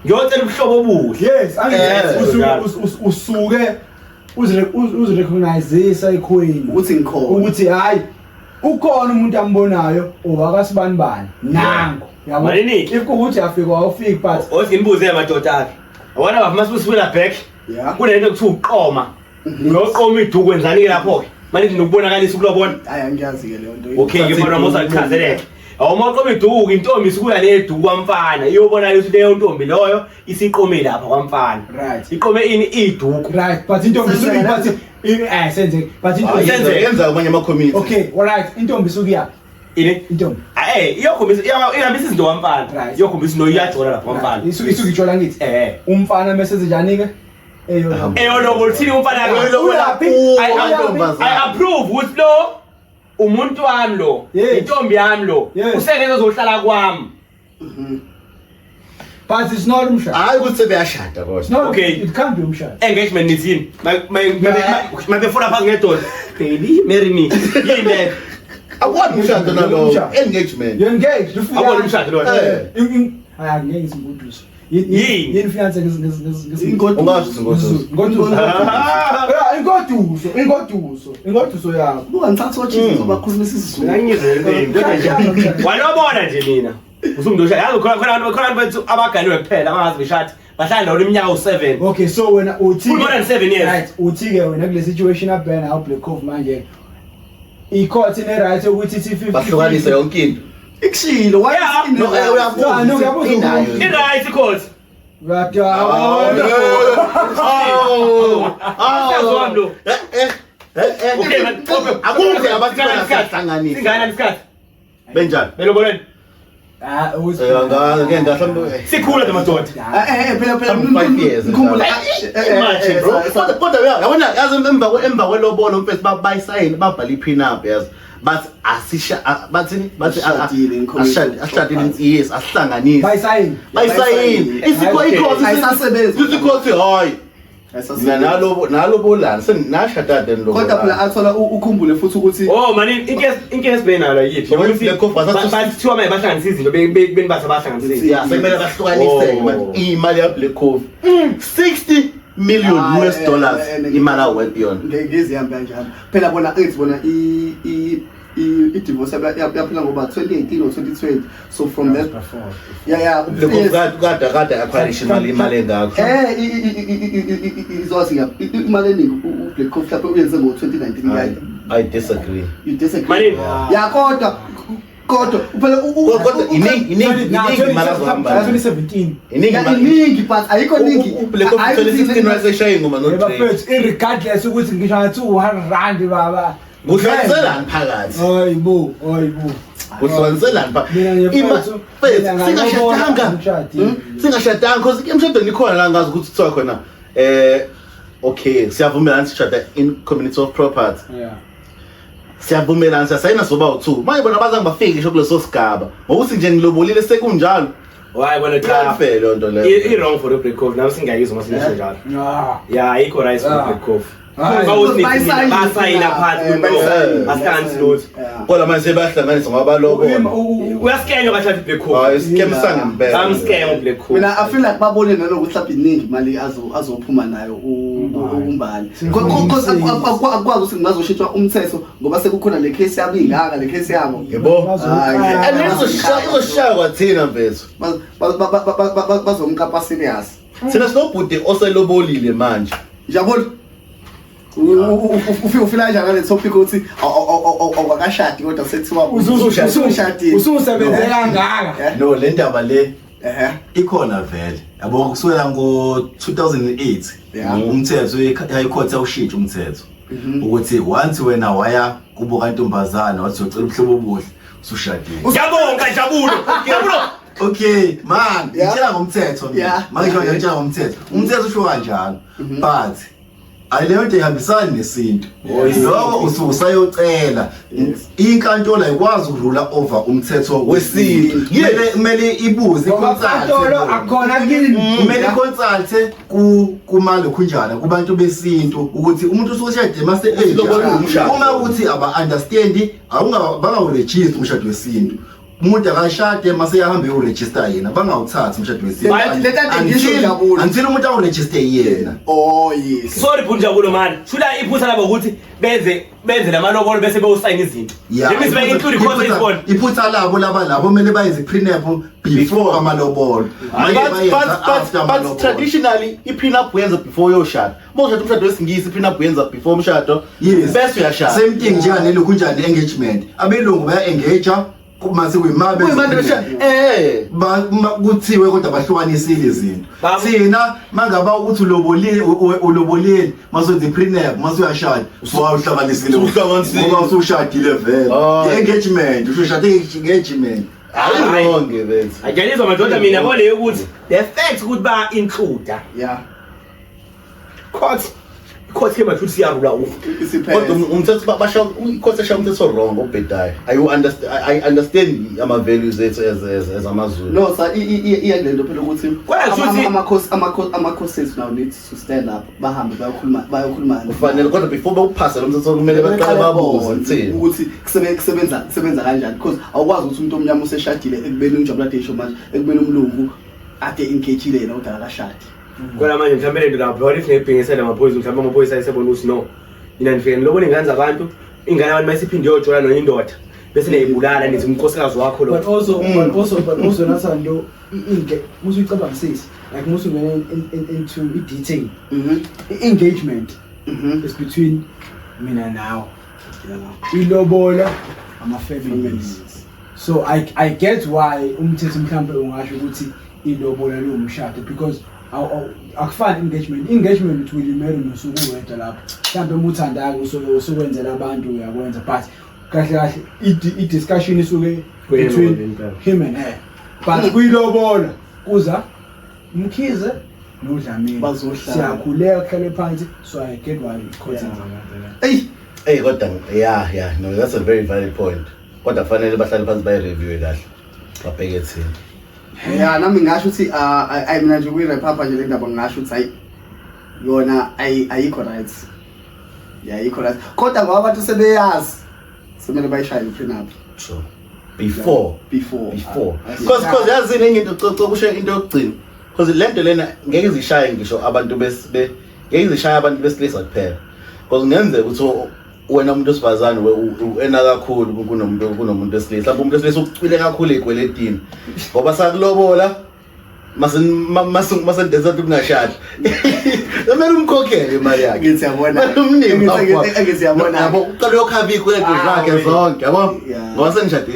ngiyocela ubuhlobo obuhle yes usuke uzirecognizeisa ekhweni ukuthi ngikhona ukuthi hayi ukhona umuntu ambonayo owakasibanibani nango yabo if kuthi afika wawufika but osinibuze amadoda akhe awona bafuna sibusibela back kunento ekuthiwa uqoma ngoqoma iduku wenzani ke lapho ke manje nokubonakalisa ukulobona hayi angiyazi ke leyo nto okay ngifuna mosachazeleke awumaqoma iduku intombi sikuya le duku kwamfana iyobona ukuthi leyo ntombi loyo isiqome lapha kwamfana right iqome ini iduku right but intombi isuke but senze but intombi yenza amanye ama community okay alright intombi isuke yaphi ini intombi iyokhombisa ihambisa izinto kwamfana iyokhombisa no iyajola lapha kwamfana isuke itshola ngithi umfana message njani ke eyolobo lithini umfana uyaphi I approve ukuthi lo umuntu wami lo intombi yami lo usengeke uzohlala kwami but it's not umshado hayi ukuthi sebeyashada kodwa okay it can't be umshado engagement nithini mabefuna phansi ngedoda baby marry me yini akwani umshado nalo engagement you engaged awona umshado lo hayi ngeke ngisinguduso yini fiance ingoduso yabo ungangithatha ochizo bakhulumisa isiZulu walobona nje mina usungidosha yazi khona bethu abaganiwe kuphela abangazi beshati bahlala ndawona iminyaka u7 okay so wena uthi more than 7 years right uthi ke wena kule situation abhena how Black Cove manje icourt ine right ukuthi ithi 50 bahlukanise yonke into ikushilo why in right court akuze abantu bahlanganisa singana isikhathi benjani belobolweni ngeke ngahlambe sikhula lamadoda phela kodwa yabona yazi emva kwelobolo mfethu bayisayini babhala iprenup yazi bathi asisha bathini bathi ashadile yes asihlanganise bayisayini isikhothi hayi nalo bolana senashada then lo kodwa phela athola ukhumbule futhi ukuthi man inkinga esibhenalo yithi ukuthi bathiwa maye bahlanganisa izinto benibathi bahlanganisa ya sekumele bahlukanise imali ya Black Cove 60 million US dollars imali awethu yona ngezihamba kanjalo phela bona ethi bona i-divorce yaphela ngoba 2018 or 2020 so from that kada acquisition imali engakho izothi imali eningi uBlack Cove lapho uyenze ngo-2019 ngayo I disagree you disagree ya kodwa phela iningi imali azohamba 2017 iningi but ayikho ningi uBlack Cove 2016 waseshaya ingoma no train regardless ukuthi ngisho ngathi 100 rand baba kuhlanganiselani phakathi hayibo kuhlanganiselani singashadanga because emshadweni ikhona la ngazi ukuthi kuthiwa khona okay siyavumelana sishada in community of property siyavumelana siyasayina soba u2 manje bona bazange bafike ngisho kuleso sigaba ngokuthi nje ngilobolile sekunjalo hayi bona cha lo nto leyo i wrong for the Black Cove nawe singayizwa masinisho njalo yeah ikho right for Black Cove basayina phansi asikanzi lutho kodwa manje sebahlanganisa ngoba lokho uyaskenywa kahle Black Cove hayi scam sangempela scam Black Cove mina I feel like babone nalokuthi mhlawumbe iningi imali azophuma nayo umbali because akwazi ukuthi ngazoshintsha umthetho ngoba sekukhona le case yabo ingaka le case yabo yebo izoshaya kwathina mfethu bazomkapa serious sina sinobhuti oselobolile manje njabona ufila njalo le topic ukuthi awakashadi kodwa sethiwa ususebenze kangaka no le ndaba le ikhona vele yabo kusukela ngo2008 umthetho eHighcourt awushintsha umthetho ukuthi once wena waya kubo kantombazana wathi ucela umhlobo obuhle usushadile ngiyabonga jabulo Okay man Yeah. ngitshela ngomthetho Yeah. manje ngitshela ngomthetho umthetho usho kanjalo but ayile nto ihambisani nesinto lokho usayocela inkantolo ayikwazi ukurula over umthetho wesintu kumele ibuze Inkantolo akhona kini. kumele consult kumalo kunjani kubantu besintu ukuthi umuntu usushade mase age uma uthi aba understand bangawuregister umshado wesintu umuntu akashade mase yahambe uregister yena bangawuthathi umshado wesintu until umuntu awuregister yena. Oh yes. Sorry Punjabulo man. Shula iphutha labo ukuthi benze lamalobolo bese bewusayina izinto. Lemis ba include course phone. Iphutha labo labo kumele bayenze prenup before amalobolo. But traditionally i-prenup uyenza before yoshada. Mawushada umshado wesingisi i-prenup uyenza before umshado. Bese uyashada. Same thing njani lokunjani engagement. Abelungu baya engage mase kuyimabe kuthiwe kodwa bahlukanisile izinto thina mangaba ukuthi ulobolile masenze prenup mase uyashada usawuhlanganisile ngoba usushadile vele engagement usushade engagement hayi wrong bese ajalizwa madoda mina bole ukuthi the fact ukuthi ba include Yeah. court ke mathuthi siyarula kodwa umthetho basha ikhosi esha umthetho wrong obhedayo I understand ama values ethu as amaZulu. No sir, iyalento phela ukuthi Kwela ama-courses now need to stand up bahambe bayokhuluma Kufanele kodwa before bawuphase lo mthetho kumele baqale babuze uthini ukuthi kusebenza kanjani because awukwazi ukuthi umuntu omnyama useshadile ekubeni unjabula desho manje ekubeni umlungu ade engagile yena kodwa akashadi. Kwela manje mhlambe lento lapho what if ngibhengisela amaphoyisa mhlambe amaphoyisa ayisebona ukuthi no mina ngifike ngilobona ingane zabantu ingane abantu mayiphinde yojola no indoda bese neyibulala nithi umkhosikazi wakho lo But also nathando inke musu icabangisisa like musu into detail engagement is between mina now ilobola ama families. So I get why umthetho mhlambe ungasho ukuthi ilobola lo umshado because akufani engagement with imero nosuku wedwa lapho mhlambe umuthandaka usukwenzela abantu uyakwenza but kahle i-discussion isuke between him and her but kuyilobola kuza umkhize noDlamini siyakhuleka kuhlale phansi so I get why court hey kodwa yeah no that's a very valid point kodwa fanele bahlale phansi bayi review kahle babheke thina. Yeah, nami ngasho ukuthi mina nje kwi-repapa nje le ndaba ngasho ukuthi hayi yona ayikho right. Yeah, ayikho right. Kodwa ngoba abantu sebeyazi semele bayishaye i-prenup. Sure. Before. Because yazi into kusho into yokugcina. Because lento lena ngeke izishaye ngisho abantu ngeke izishaye abantu besilisa kuphela. Because ngenzeka ukuthi wena umuntu osifazane ena kakhulu kunomuntu wesilisa. Lapho umuntu wesilisa ucwile kakhulu ekweletini. Ngoba sakulobola masendenza ukuthi ungashadi. Kumele umkhokhele imali yakhe. Ngithi yabona. Ngithi yabona. Yabo uqala yokhava ikweletu zakhe zonke, yabo? Ngoba sengishade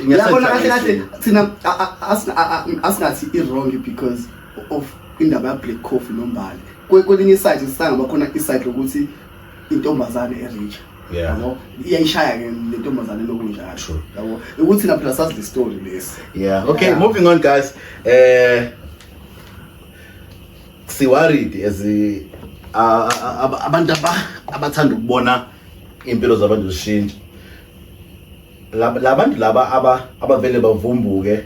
yabona kahle thina asingathi i-wrong because of indaba ya black coffee nombali. Kwelinye iside sisangaba khona iside lokuthi intombazane erich. Yabo iyayishaya ke lentombazane lokunjalo. Yabo ukuthi na phela sazi the story lesi. Yeah, okay, moving on guys. Siworried as abantu abathanda ukubona impilo zabantu zishintsha. Labantu laba abavele bavumbuke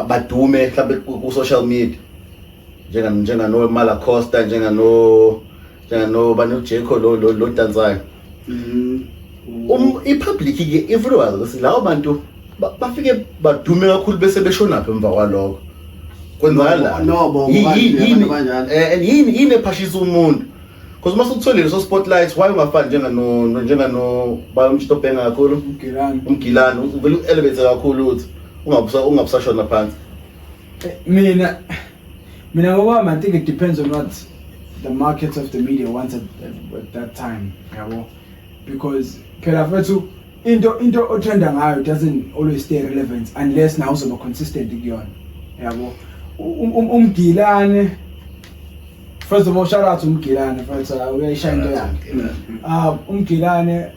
badume mhlawumbe ku social media njengano Mala Costa njengano bano Jeko lo dansayo. I-public ke influence ukuthi lawo bantu bafike badume kakhulu bese beshona pha emva kwalokho. Kwenzakala yini ephashisa umuntu because mase utholile leso spotlight why ungafani njengano bayomstophenga kakhulu umgilani uvela uelevate kakhulu uthi ungabusashona phansi. Mina ngoba I think it depends on what the market of the media wanted at that time, yabo, because phela mfethu into otrenda ngayo doesn't always stay relevant unless now uzoba consistent kuyona, yabo. Umgilane, first of all shout out to Umgilane, first uyayishaya into yakhe. Umgilane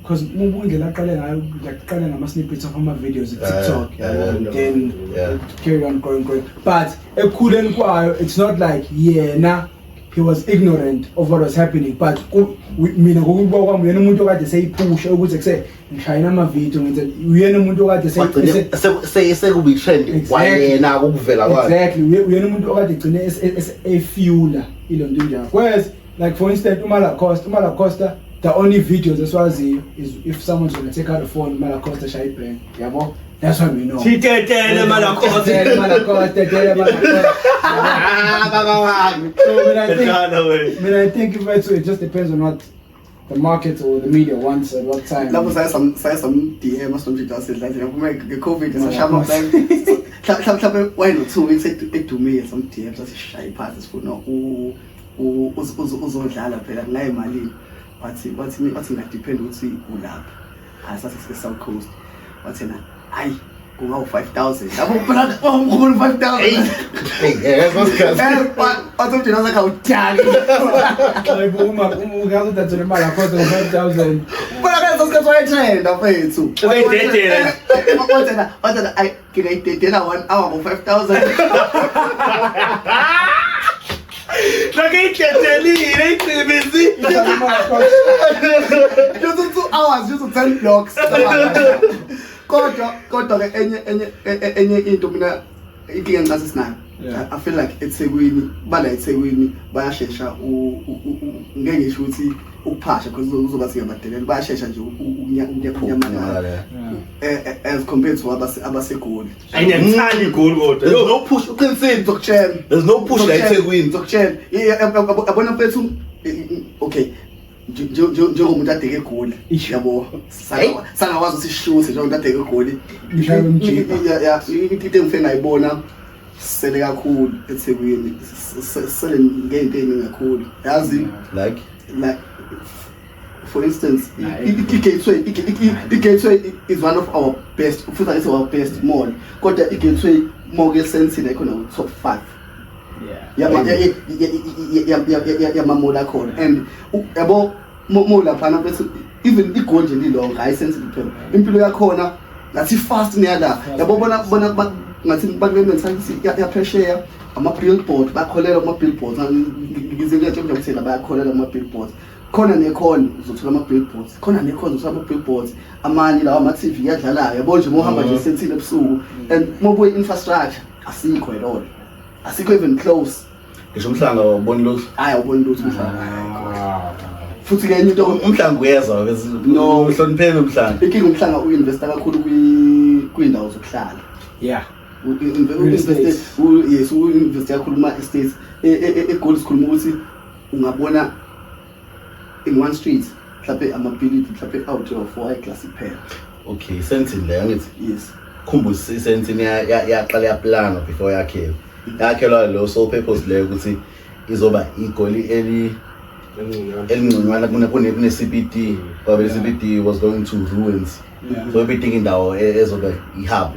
because indlela aqale ngayo yaqala ngama-snippets of ama-videos TikTok, then carry on growing. But ekukhuleni kwayo, it's not like he was ignorant of what was happening, but mina ngokubuka kwami uyena umuntu okade seyiphusha ukuthi kuse ngishayina ama-video ngenze uyena umuntu okade sekuba i-trend kwayena ukuvela kwakhe. Exactly, uyena umuntu okade egcine efuela ilonto njalo. Whereas like for instance uMalacosta, the only videos esiwaziyo is if someone's gonna take out a phone, Malacosta shaya ibhang, yabo. That's what we know. Thithetele Malacosta. So I think it just depends on what the market or the media wants at what time. Lapho saya some DM asomthi dasidla nje ngoba nge-COVID sashama bank. Mhlawumbe why no 2 weeks edumile some DM sasishaya iphansi sifuna uzodlala phela ngaye imali. Wathi ngadepend ukuthi ulapha. Asase South Coast. Wathi na hayi kungawu 5,000 lapho phela ngikubona 5,000 bathi nasa khawuthali Uma ugazi that imali akho 5,000 phela kanti sikhathi trend afethu Uyidedela. wathi ay ngidedela 1 hour ngo 5,000 Nakayidedele icibisi. just 2 hours just 10 blocks kodwa ke enye into mina inkinga ngase sinayo. I feel like eThekwini eThekwini bayashesha ngeke ngisho ukuthi ukuphasha because uzoba singabadeleli bayashesha nje ukunyamalala as compared to abaseGoli. Ayinethandi iGoli kodwa. There's no push uqinisile Zokutshela. There's no push la eThekwini. Zokutshela. Yabona mfethu okay. Njengomuntu adeke eGoli yabo sangakwazi usishuthe njengomuntu adeke eGoli into engifike ngayibona sele kakhulu eThekwini sele ngento eningi kakhulu yazi Like for instance iGateway is one of our best futhi it's our best mall kodwa iGateway mall esensini ikhona top 5 yamamula khona and yabo mola phana bese even iGoli nje lilonga ayisensitive phela impilo yakhona ngathi fast niyala yabo bona ngathi bakulementality ya pressure ama billboard bakholela ama billboards ngize kuyathemba ukuthi bayakholela ama billboards khona nekhona uzothola ama billboards khona nekhona uzothola ama billboards amanye lawa ama TV yadlalayo yabo nje mohamba nje sensini ebusuku and mobuye infrastructure asikho at all asikho even close ngisho umhlanga wabona lo hayi ubona lutho umhlanga futhi ke into umhlanga uyeza no uhlonipheni umhlanga inkinga umhlanga uinvesta kakhulu kwindawo zokuhlala uinvest kakhulu kuma estates eGoli sikhuluma ukuthi ungabona in one street mhlawumbe ama-building mhlawumbe out of 4 class iphela. Okay, sensini leyo ngithi Yes. khumbuza isensini yaqala yaplana before yakhelwa lo sole purpose leyo ukuthi izoba iGoli elingconywana kune CBD ngoba CBD was going to ruins. So everything indawo ezoba ihub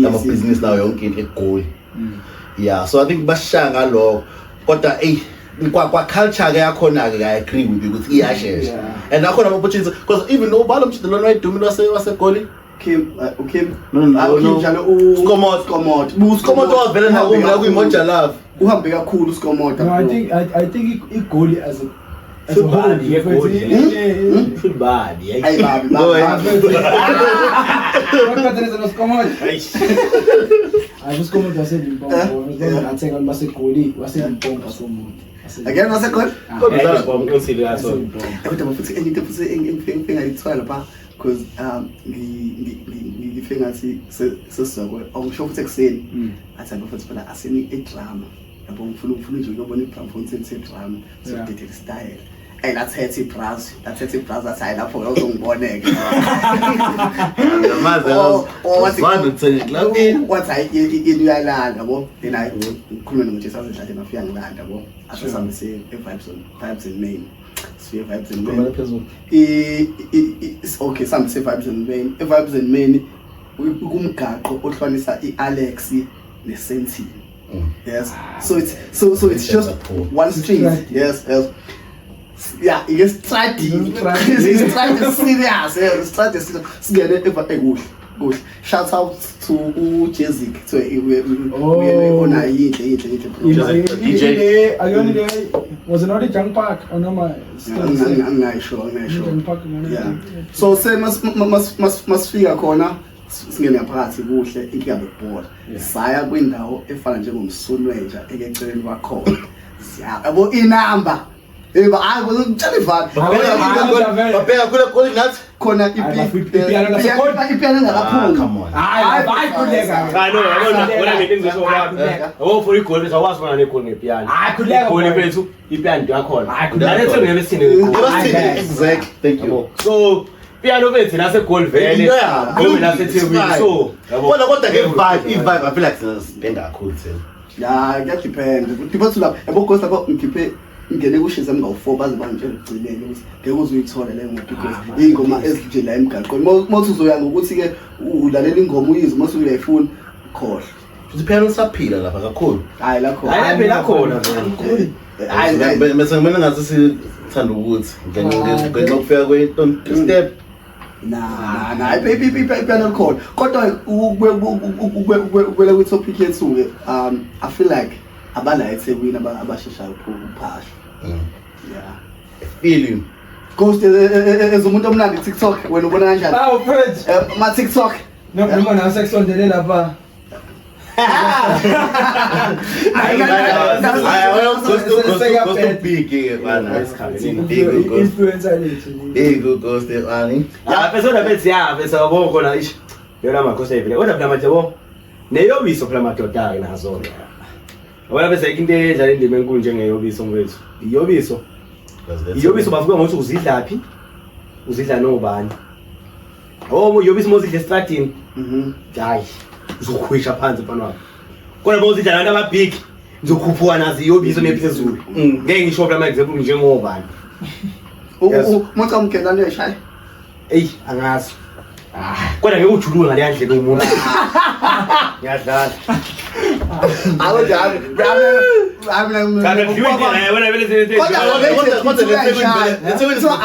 ama-business nawo yonke into eGoli. So I think bashanga lo kodwa kwa culture ke yakhona ke I agree with you ukuthi iyashesha and nakhona ama opportunities because even no balo mshidelo wayidumile waseGoli Kim no njalo Scomoto wavela nakumla kuyimoja love uhambe kakhulu Scomoto. No, I think iGoli as a Football bad. Ay babi. I just come to say Limpopo. I think I'm must Goli. Was it Limpopo so much? Again was it good? Kodwa futhi enye futhi engifike ngayithwala ba because ngifike ngathi sesizakwe awusho futhi ekseni athi futhi phela asini idrama yabo ngifuna nje ukubona idrama futhi drama so detail style hey thathe ibras athi lapho uzongiboneke maze wathi uthini club wathi iyalala yabo then I ngikhuluma noMjesi azidlale nafika ngilanda yabo asesambise vibes in main sphere vibes in main okay sambise vibes in main kumgaqo ohlwanisa iAlex neSenti. Yes, so it's just one street. Yes. yeah, i-strategy serious, i-strategy serious. Singene ekuhle. Shout out to uJezik to uyona yinhle DJ. Akuyona le was not a junk park or noma angisho yeah. So say masifika khona singene ngaphakathi kuhle ikiyabe ball saya kwindawo efana njengomsulweja ekeceleni kwakhona yabo inamba eba hayi ngitshela ivani babheka kule nathi khona ipiano ngalaphuma come on hayi khuleka Cha no, wona ngeke ngizosho kwami. For igoli bese wazi bona negoli ngepiano. Hayi khuleka. Igoli bethu ipiano yakhona. Hayi khuleka. Lale ngeke sine. exact thank you So piano bethu nase goal vele. Ngoba nase TV so. Kodwa ke vibe I feel like sibenda kakhulu thina. ya kuyadepend ukuthi bathi lapha yabo Ghost lapho ngikhiphe ngene kushiza ngawu4 baze bangitshela ugcinele ukuthi ngeke uzuyithola le ngoba because ingoma ezinje la emgaqweni mothi uzoya ngokuthi ke ulalela ingoma uyizwe mothi uyayifuna khohle Uthi piano saphila lapha kakhulu. hayi la khona Hayi phela khona. hayi Bese mina ngathi sithanda ukuthi ngenxa ukufika step na ipiano khona kodwa ukubela kwi topic yethu ke I feel like abala eThekwini abasheshayo ukuphasha yeah feel you Ghost ezumuntu omnandi TikTok wena ubona kanjani Fred ma TikTok noma na sekusondele lapha influencer lethu Ghost ani Pesona bethi ya bese wabona khona ish. Yona makhosi evile. Kodwa phela manje bo neyobiso phela madoda nazo. Wala bese into edlala indima enkulu njengeyobiso mfethu. Iyobiso bavuka ngokuthi uzidlaphi? Uzidla nobani? Iyobiso mozidla estradini. Hayi. Uzokhwisha phansi mfana wakho. Kodwa mozidla abantu ababig ngizokhuphuka nazi iyobiso nephezulu. Ngeke ngisho phela example njengobani. umuntu amkelane uyashaya Angazi. Kodwa ngeke ujuluke ngale ndlela umuntu. Ngiyadlala.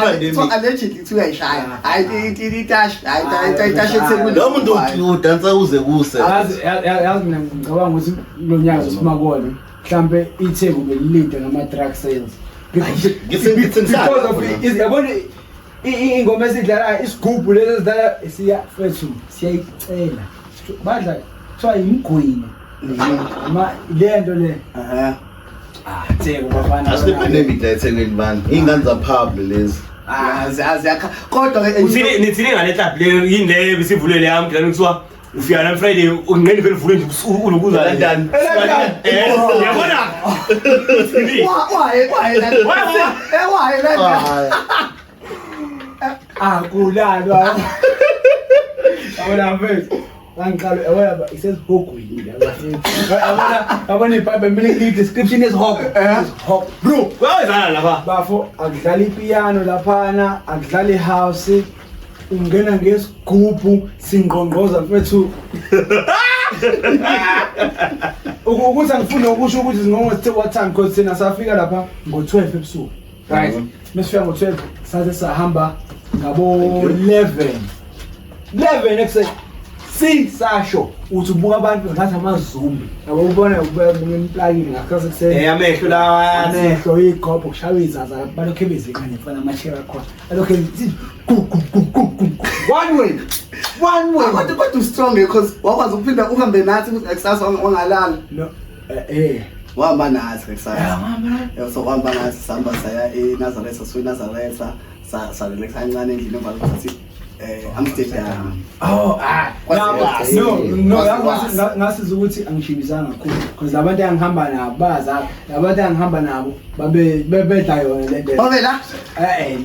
Allegedly tuyayishaya hayi itash lo muntu udansa uze kuse yazi mina ngicabanga ukuthi lo nyaka siphuma kona mhlambe iTheku belilide ngama drug sales yabona ingoma esidlala isigubhu lezi ezidlala siya fethu siyayicela badla kuthiwa imgwini lento le Theku bafana asipendemic la eThekwini bani ingane za Pablo lezi ziyakha kodwa ke nithini ngale club le yini le bisivulele yami ngani kuthiwa ufika la Friday ungene vele vule nje ulokuza London yabona akulalwa abona mfethu Angicala yabona isesihogwini abona iBhayibheli mele description esihog bro kwenzana lapha bafo akudlala ipiano laphana akudlala ihouse ungena ngesigubhu singqongqoza mfethu ukuthi angifuna ukusho ukuthi singongo sithe wathanga because thina safika lapha ngo12 ebusuku right mesifika ngo12 saze sahamba ngabo 11 ekuseni sasho uthi ubuka abantu ngathi amazumbi yabo ubona ngimplugini ngasikhathi kuseni amehlo lawa amehlo igobho kushaya izaza balokho bezingane mfana amashira khona alokho one way kodwa strong because wakwazi ukuphinda uhambe nathi ukuthi eksasa wangalala no wahamba nathi eksasa so wahamba nathi sihamba saya eNazareth soNazareth salele kancane endlini emva kokuthi Amsterdam no ngasiza ukuthi angishibizanga kakhulu because labantu engihamba nabo baza labantu engihamba nabo babedla yona le nto ovela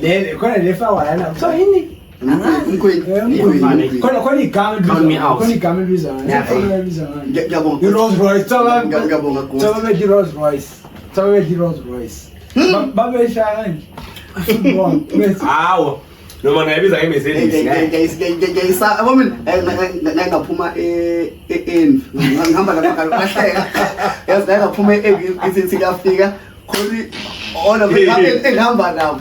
le khona lefawa lana so yini khona igama elibizana ngiyabonga Rolls Royce ngiyabonga the Rolls Royce babeshaya nje hawo noma ngayibiza ngemeseli ngiyayisa abomini ngaphuma ngihamba lapha ngahleka yazi ngaphuma evithi kuyafika kholi ona engihamba nabo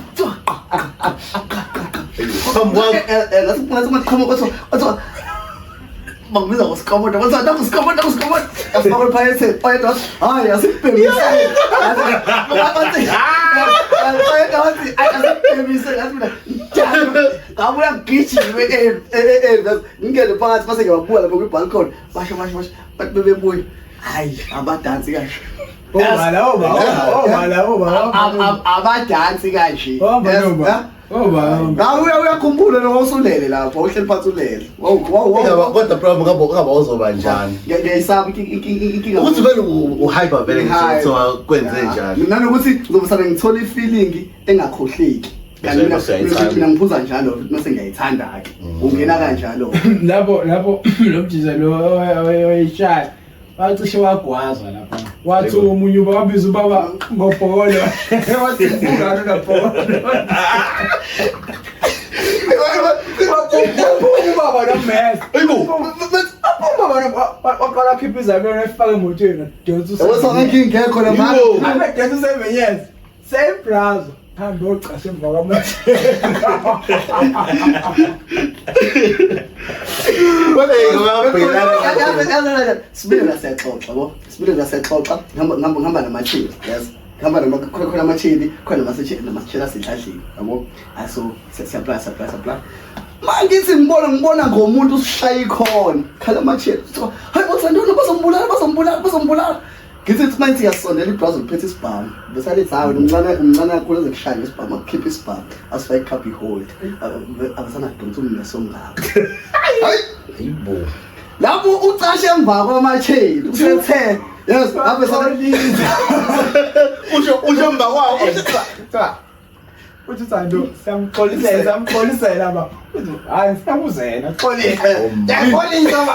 ngathi bangibiza ngosikamoda bathi nakusikamoda asifakwe phakathi oyedwa hayi asibhekise asibhekise ngathi mina ngabuya ngigijime ngingene phakathi base ngiyabuka lapho kwi-balcony basho bathi bebebuya hayi abadansi kahle abadansi kanje uyakhumbula lo usulele lapho uhleli phansi ulele kodwa problem ngaba uzoba njani ngiyayisaba inkinga ukuthi vele uhyper vele so kwenze njani nanokuthi ngizobusana ngithola ifeeling engakhohleki kanti mina ngiphuza njalo mase ngiyayithanda-ke ungena kanjalo lapho lo mjiza lo oyishaya wacishe wagwaza lapha wathi omunye ubabiza ubaba ngobholo wathi ngalo nabholo ubaba nomesa ubaba waqala khipha izamelo efaka emotweni donsa ngingekho la manje donsa 7 years same brazo hambe ocashe emva kwamathi sibile lasexoxa ngihamba namachili yes ngihamba khona amachili khona namachili asedladlini yabo aso siyapply mangithi ngibona ngomuntu usishaya ikhona khala amachili hayi bosandona bazombulala ngithi manje yasondela ibrazil uphethe isibhamu besale zawo umncane kakhulu ezekushaya isibhamu akukhipha isibhamu asifake icup ihold abasana donsa umnesongako hayibo lapho ucashe emva kwamacheli usethe yes ngabe saliliza usho mba kwawo uthi Sando samxolisela ba hayi sikuzena xolisa yaxolisa ba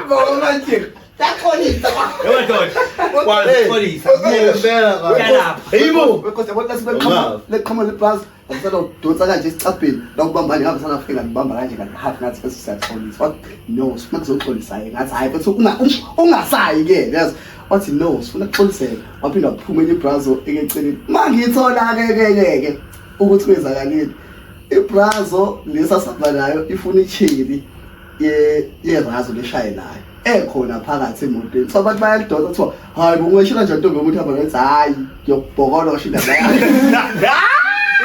bomanje yaxolisa Qualisa. Hayibo because yabona sibeqhama lebus abasana udonsa kanje isicabheni la kubambani ngabe sana fika ngibamba kanje kanti half ngathi bese siyaxolisa what no sifuna kuzoxolisa ngathi hayi bese ungasayi ke yes wathi no sifuna ukuxolisela waphinda waphuma enye ibrazo ekeceleni mangithola ke ukuthi kwenzakaleni ibrazo lesa sapanayo ifuna ichili yerazo leshaye nayo ekhona phakathi emotweni so abantu bayalidonsa kuthiwa hayi bungweshela nje ntombi yomuntu hamba ngathi hayi ngiyokubhokola washinda la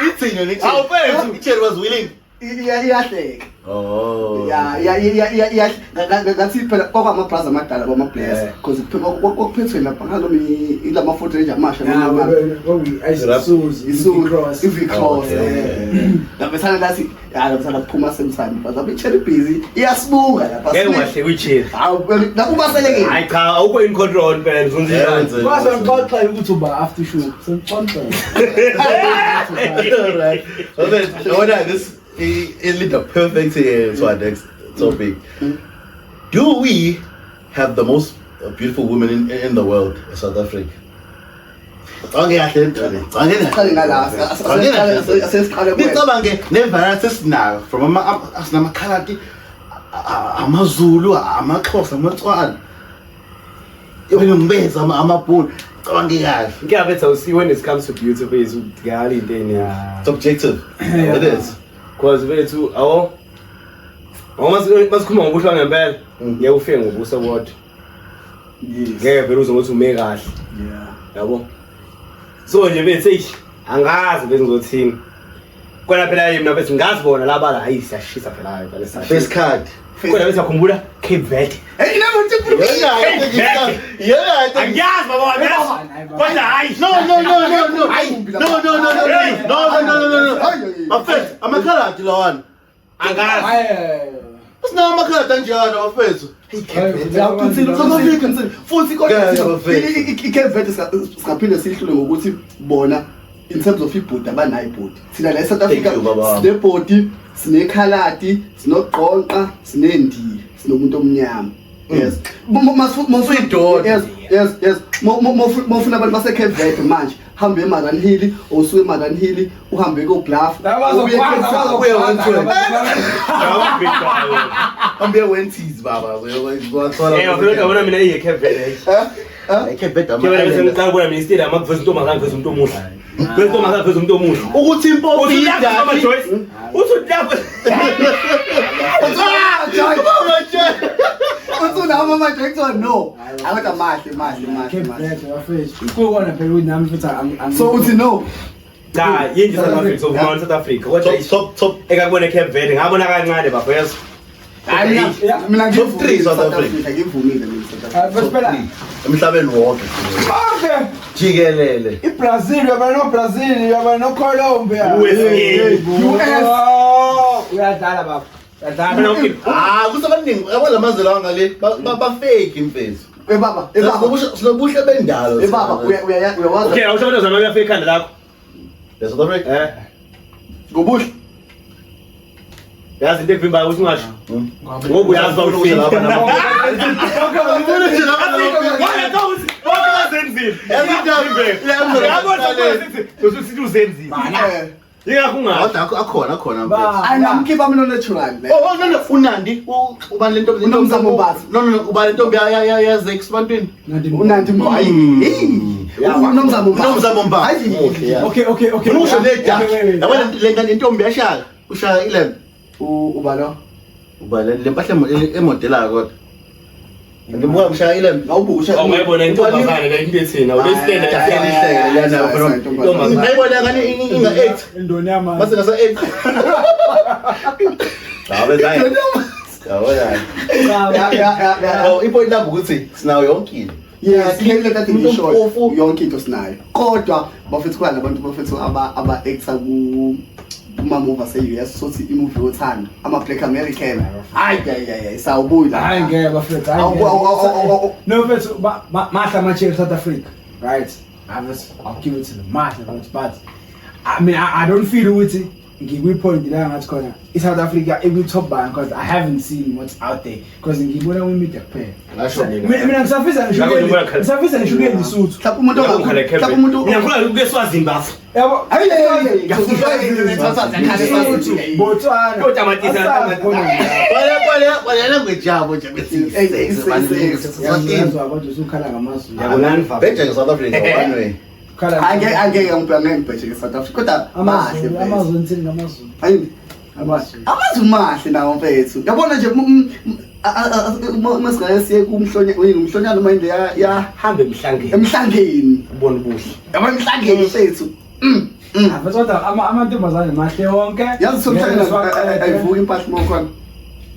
ithinyo lithi awufethu icheli was willing iyahleka oh ya ngathi phela kwamabrazza amadala kwamaplayers because kokuphethwe lapha ngalo ilama photo nje amasha noma i-V-Cross ngabesana lathi ngabesana kuphuma semsana but abe-cherry busy iyasibuka lapha ngeke ungahle kwichili nakubaselekile hayi cha awukho in control phela ngizonzile kwase ngixoxa ukuthi uba after show sengixoxa right okay this it lead the perfect to our next topic. Do we have the most beautiful women in the world in South Africa? From Amakhalati, Amazulu, Amaxhosa, Amatswana. See when it comes to beautiful is it's objective. It is. Because bethu awo masikhuluma ngobuhlwa ngempela ngiyawufika ngobuso bodwa ngeke vele uzothi ume kahle yabo so nje bethu angazi bese ngizothini kodwa phela yimi nabethu ngazibona laba la hayi siyashisa phela hayi phela First card. kodwa bese akhumbula Cape Verde angiyazi baba kodwa hayi no mafethu amakhaladi lawana angazi sinawo amakhaladi anjalo mafethu futhi i-Cape Verde singaphinde siyihlule ngokuthi bona in terms of ibhodi abanayo ibhodi thina la eSouth Africa sinebhodi sinekhaladi sinogqonqa sinendiya sinomuntu omnyama yes yes mofuna abantu base-Cape Verde manje hambe eMaran Hill osuke eMaran Hill uhambe ko-Bluff hambe wenties baba mina iye-Cape Verde Cape Verde Kebele bese ama-island. ngicala ukubona mina istadium akuveza intombazane kuveza umuntu omuhle. Kuveza intombazane kuveza umuntu omuhle. Ukuthi impompi Uthi lapho Mama idakhi. Joyce. Uthi lapho. Usunama manje ekuthiwa no. Akodwa mahle. Cape Verde bafethu ukubona phela ukuthi nami futhi So uthi no. Cha, yini South Africa so kuma South Africa. Kodwa Top. ekakubona Cape Verde ngabona kancane bafethu. Hayi mina Top three South Africa. ngivumile mina South Africa. phela Emhlabeni wonke. okay Jikelele. iBrazil yaba no Brazil yaba no Colombia USA. uyadlala baba Mina uyadlala ngithi Kusabaningi abalamazwe lawa ngale ba fake imfethu. Baba. Sinobuhle bendalo. Baba uyawazi. okay, awushabantu zama uyafika ikhanda lakho. South Africa. Ngobuhle. Yazi into evimbayo ukuthi ungasho. Ngoba uyazi bawufika lapha nama. Akhona mfethu. Anamkhipha mina natural. Oh no unandi ubani lento Unomzamo Mbazi. No ubani lento ya Zex bantwini. Unandi mbayi. Unomzamo Mbazi. okay Usho leda. Yabona lenga intombi yashaya. Ushaya 11. Ubalo. Ubale lempahla emodela kodwa. Ngibuka ushaya 11. Awubuka Awungayibona intombazane la into ethina ubesitenda Ihleke lana Intombazane. Ngayibona ngani inga 8. indoni yama Mase ngasa 8. Sabe zayi. Yabona. Oh ipoint labo ukuthi sinayo yonke into. Yes, ngeke kathi ngisho Umpofu. yonke into sinayo. Kodwa bafethu kwala abantu bafethu aba actor ku movie se-US sothi imovie yothando ama-Black American. Hayi sawubuya. hayi ngeke bafethu no bafethu mahla amacheli South Africa right I'll give it to them mahla but I mean I don't feel ukuthi ngikwi-point la ngathi khona i-South Africa ikwi-top band because I haven't seen what's out there because ngibona kwi-media kuphela Ngasho mina ngisafisa ngishuke lesuthu Mhlawumbe umuntu mhlawumbe umuntu Ngiyakula ukuke swazini bafo. yabo Botswana Otamatisa Wala language yabo nje bethi. yazwa kodwa usukhala ngamazwi Yakulani fa. Benje South Africa one way. khala angeke ngibheke e-South Africa kodwa mahle amazwi ntsini ngamazwi hayi amazwi amazwi mahle nawo mfethu yabona nje masingayesiye umhlonyana manje ya Hambe emhlangeni. emhlangeni Ubone ubuhle. yabona emhlangeni mfethu kodwa amantombazane mahle wonke yazi somhlangeni ayivuki impahla mokhona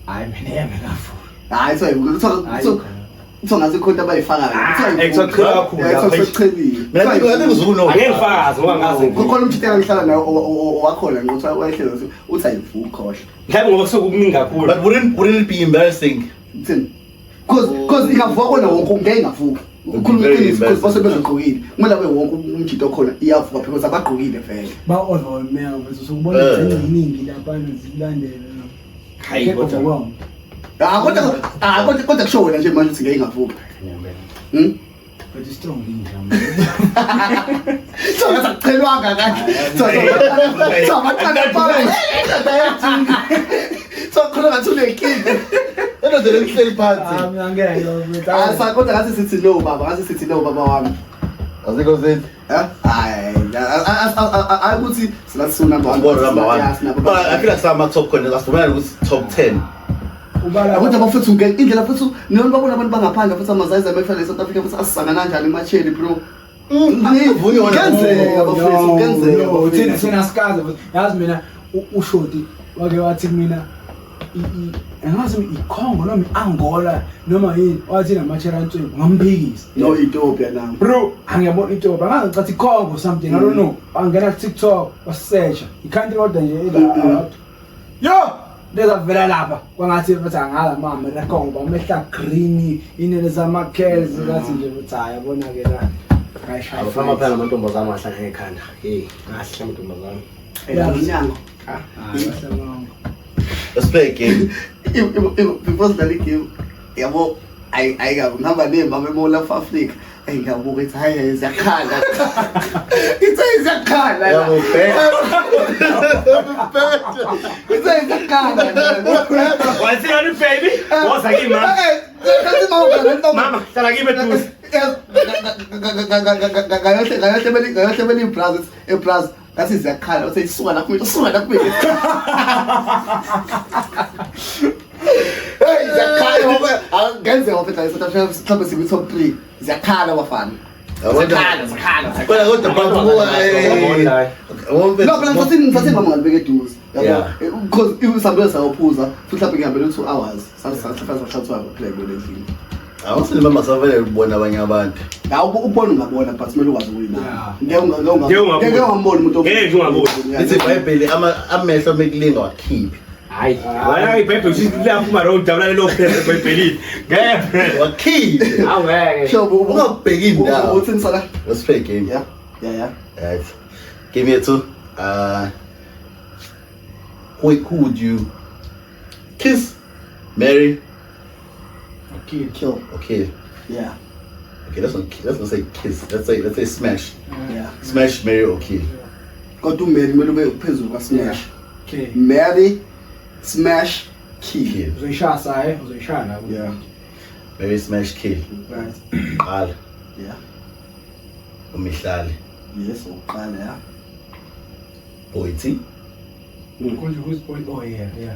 hayi mina yangakafu hayi so ayivuki so ngathi khona abayifaka Ekusachiwe kakhulu lapha. Mina ngathi kuzukuno. Angeke ngifakaze ngoba ngazi. kukhona umthintela ngihlala naye wakhona ngokuthi wayehlele uthi ayivuki khohle Mhlawumbe ngoba kusokukuningi kakhulu. But wouldn't it be embarrassing? Uthini? Because ingavuka kona wonke ngeke ingavuka. Ukhuluma iqiniso because base bezogqokile. Kumele abe wonke umjito khona iyavuka because abagqokile vele. ba-overwhelmeka bese usukubona igcine ziningi laphana zilandela Hayi kodwa. Kodwa kusho wena nje manje ukuthi ngeke ingavuka. but it's strong So ngasachelwanga kahle. So abaqala phansi. So khona ngathi unenkinga. Enodele kuhleli phansi. mina ngeke Kodwa ngathi sithi no baba, ngathi sithi no baba wami. Aziko zethu. Hayi ukuthi singathi number 1. Ngibona number 1. But I feel like some top corners asifumana ukuthi top 10. Kodwa bafethu ngeke indlela futhi noma babona abantu bangaphandle futhi amazayiza befana eSouth Africa futhi asisana kanjani emacheli bro. Ngivunywa wona. Kenzeka bafethu kenzeka. thina sikaze yazi mina ushoti wake wathi kumina engazi ikhongo noma i-Angola noma yini wathi namachela ntsuku ngamphikisa No Ethiopia now. bro angiyabona itoba angazi ngicathi ikhongo something I don't know bangena TikTok wasearcha i-country kodwa nje yo lezavela lapha kwangathi bathi angala mama lekhongo bamehla green inene zamakhels ngathi nje ukuthi hayi yabona ke la Awufama phela amantombazane ahlala ngekhanda. Hey, ngahle amantombazane. Eyaminyango. Let's play a game. Before the game yabo ayikabi ngihamba nemama emola of Africa engiyabuka ithi hayi ziyakhala ithi ziyakhala Yabo ithi ziyakhala What's your baby? What's like mama? Kathi mawubona Mama, hlala kimi eduze. ngayohle beli Brazil eBrazil ngathi ziyakhala uthi suka la kumina hey ziyakhala ngoba ngenzeka phela eSouth mhlawumbe sibe top 3 ziyakhala bafana zakhala kodwa babuka no phela sathi bamangabeke eduze yabo because isambulela sayophuza futhi mhlawumbe ngihambele 2 hours sathi play kwendlini awusini mama savele ubona abanye abantu ubona ungabona but kumele ukwazi ukuyina ngeke ungamboni umuntu ngeke ungaboni lithi iBhayibheli amehlo mekulinga wakhiphi hayi wena iBhayibheli silaphuma ro dabula lo phela iBhayibheli ngeke wakhiphi aweke shobo ungabheki indawo uthini sala let's play a game yeah right game yethu who would you kiss, marry, kill? okay, Yeah. okay, let's not say kiss, let's say smash, Yeah. smash, marry or kill. Got to marry, me look phezulu ka smash. Okay. Marry, smash, kill. Kill. Uzoyishana. Yeah. Marry, smash, kill. Right. Qala Yeah. umihlali Yes, uqala yeah. Boyti. Who's boy? Oh yeah.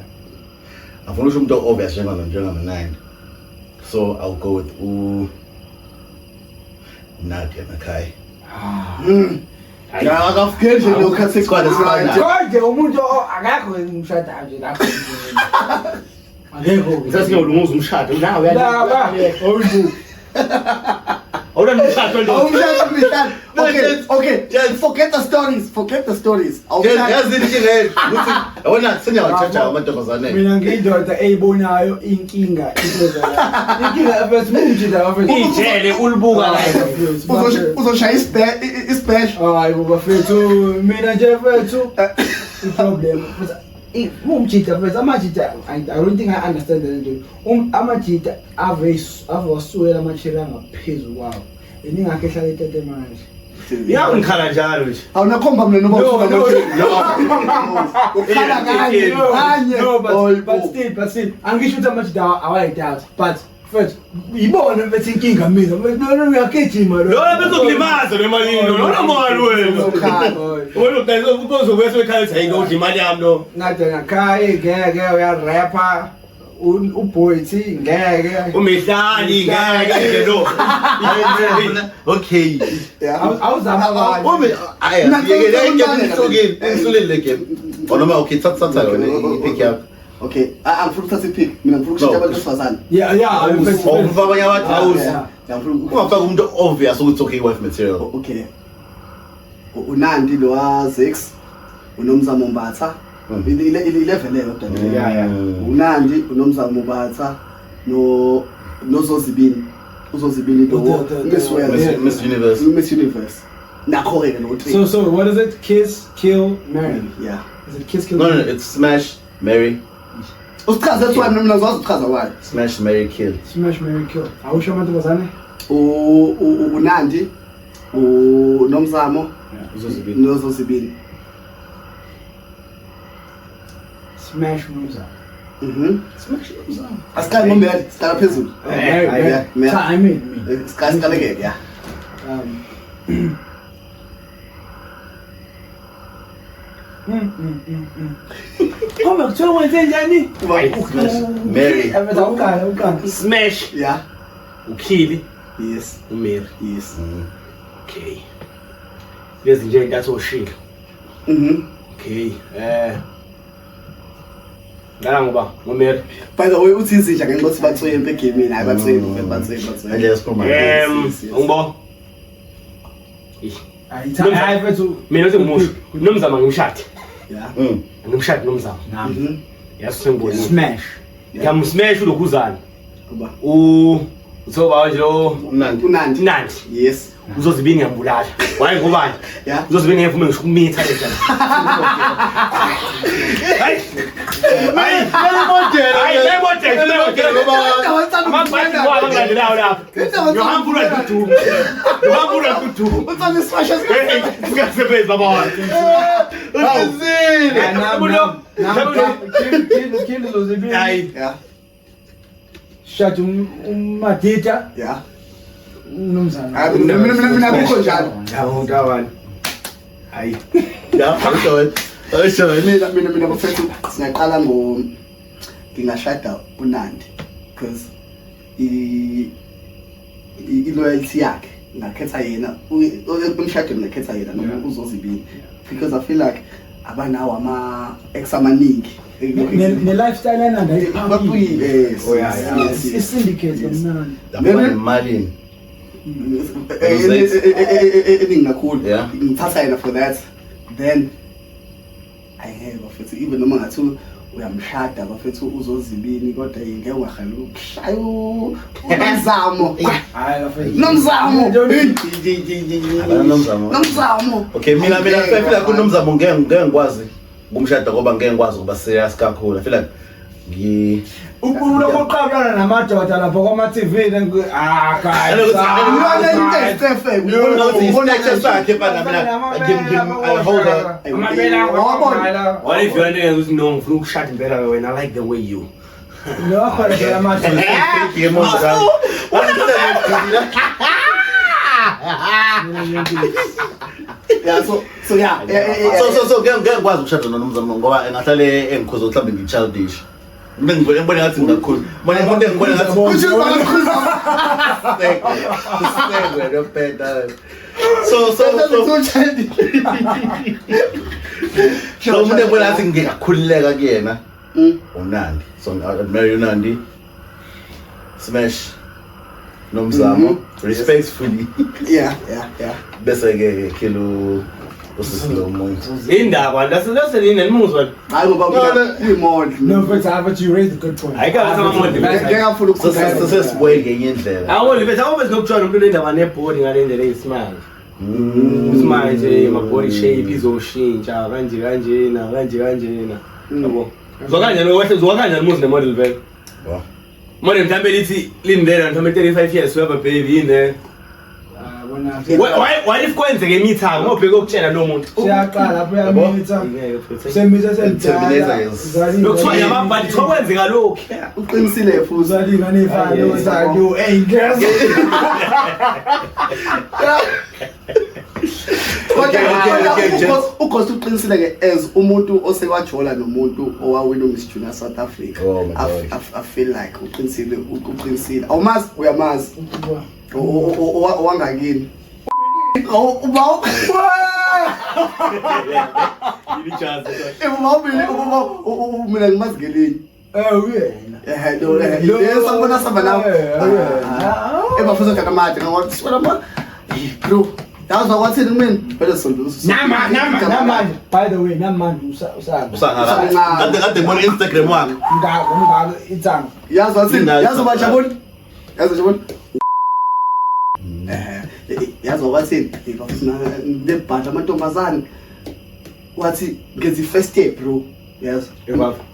Afuna usho umuntu obvious njengama 9. So I'll go with Nadia Nakai. Yeah, akafikiri nje lokhathi Squad is fine. Konje umuntu akakho umshada nje lapho. Akekho. Ngisathi ngiyolunguza umshado nawe Laba. Oyibu. awuna umshado lo Okay. Just forget the stories. Yazi inkinga ukuthi yabona senyawatshatsha amantombazane. Mina ngiyindoda eyibonayo inkinga inkinga bese mumjida bafethu ijele ulibuka la uzoshaya isbash. hayi bafethu mina nje bafethu iproblem mumjida bafethu amajida I don't think I understand that into amajida avasuela amachira ngaphezulu kwawo eningakhe ehlala etete manje ngikhala njalo nje Awunakhomba mina noba ukhala kanye. But still angisho ukuthi amajida awayidoubt but first ibona bethi inkinga mina uyagijima lona bezokulimaza lemalini lona mali wena wena udayiso ukuzokwenza ekhaya ethi ayikho imali yami lo nade ngakhaya ngeke uyarapper uBoyti ngeke umihlali ngeke lo Okay. awuzama abanye Ngisulele game. Noma okay, thatha yona pick yakho. Okay, angifuna ukuthatha ipick. Mina ngifuna ukushaya abantu besifazane. yeah Awufa abanye abantu awuzi. Ngifuna Ungafaka umuntu obvious ukuthi okay wife material. okay. Unandi lo wa6 unomzamo Mbatha. Ile level leyo dadile. yeah Unandi unomzamo Mbatha nozozibini. Uzozibini lo Miss Universe. Miss Universe. Nakho ke lo 3. so what is it kiss kill marry Yeah. is it kiss kill No, it's smash, marry, Usichaza ethi mina ngizazi ukuchaza why. smash, marry, kill. smash marry kill awusho amantombazane Unandi unomzamo Uzozibini. nozozibini. smash moves Smash. Asiqale ngombele siqala phezulu. I mean Siqale ke yeah. Koma kuthiwa wenze njani? Mary. Aveza ukala. smash Yeah. ukhili Yes. umiri Yes. okay lezi nje intatho oshilo okay ngala ngoba ngomiri By the way uthi izinja ngenxa ukuthi bathwempe egamini hayi bathwempe. Manje yasikhuluma. ungibo Hayi mfethu mina uthi ngimusho nomzama ngimshadi Yeah. ngimshadi nomzama nami yasithemboni smash. ngiyamsmash ulokhuzana Kuba. uthoba nje lo Nandi. Unandi. nandi Yes. uzozibini ngiyambulala waye ngobani Yeah. uzozibini ngivume ngisho kumitha njalo hayi amabhayisikwa lapho yohambula kudumu Uthanda isifasha singasebenzi baba wami Kill uzozibini. hayi Yeah. Shut umadita Yeah. Mnumzana. Mina akukho njalo. Hawu ntawani. Hayi. Ya, ayisho. Mina bafethu singaqala ngingashada uNandi because i-loyalty yakhe ngakhetha yena umshadweni ngakhetha yena noma uzozibini because I feel like abanawo ama-ex amaningi ne-lifestyle yananda yes i-syndicate yomnandi Malini. eningi kakhulu Yeah. ngithatha yena for that then ayihebe bafethu even noma ngathi uyamshada bafethu uzozibini kodwa ngeke ungahali ukushaya umzamo nomzamo Okay, mina I feel like unomzamo ngeke ngikwazi ukumshada ngoba ngeke ngikwazi ukuba serious kakhulu. I feel like uqabulana namadoda lapho kwama-TV What if you're nigga who's known for shot better when I like the way you. yeah so yeah so ngeke ngikwazi ukushada nonomzamo ngoba engahlale engikhoza mhlawumbe ngi-childish. Ngibone ngathi ngakhulu. Bona umuntu engibone ngathi so umuntu engibone ngathi ngingakhululeka kuyena uNandi. So marry uNandi. Smash nomzamo respectfully. yeah Bese ke kilo usisilo umoya. Indaba lasenini nimuzwa. hayi ngoba uyimodli No, but you raised a good point. Ayikaze samamodli. ngiyafuna ukukhuthaza Sesibuye ngenye indlela. Awoli bese awube sinokujwayela umuntu lendaba nebhodi ngalendlela eyisimanje. Usimanje mabody shape izoshintsha kanjena. Yabo. Zwakanje muzi nemodel vele. Wow. Model mhlambe lithi lindlela mhlambe 35 years weba baby in there. Why if kwenzeke imithamo ngobheka ukutshela lo muntu? Siyaqala lapho yamitha. Semisa Lokuthiwa yamabhadi kwenzeka lokho. uqinisile futhi uzalika nefalo zayo angels. ukhosi uqinisile ke as umuntu osekwajola nomuntu owawina uMiss Junior South Africa. Oh my gosh. I feel like uqinisile awumazi uyamazi owangakini mina ngimazi ngelinye uyena. sabona saba nawo ebafuza kana manje ngathi sibona bro yazwa kwathini kumina bese soluzo Namanje, by the way, namanje usanga. Usanga. Kade ngibona Instagram wakhe. Ngaka itsanga. yazwa bajabula yazwa kwathini bafuna lebhadla amantombazane wathi ngenza first year bro yes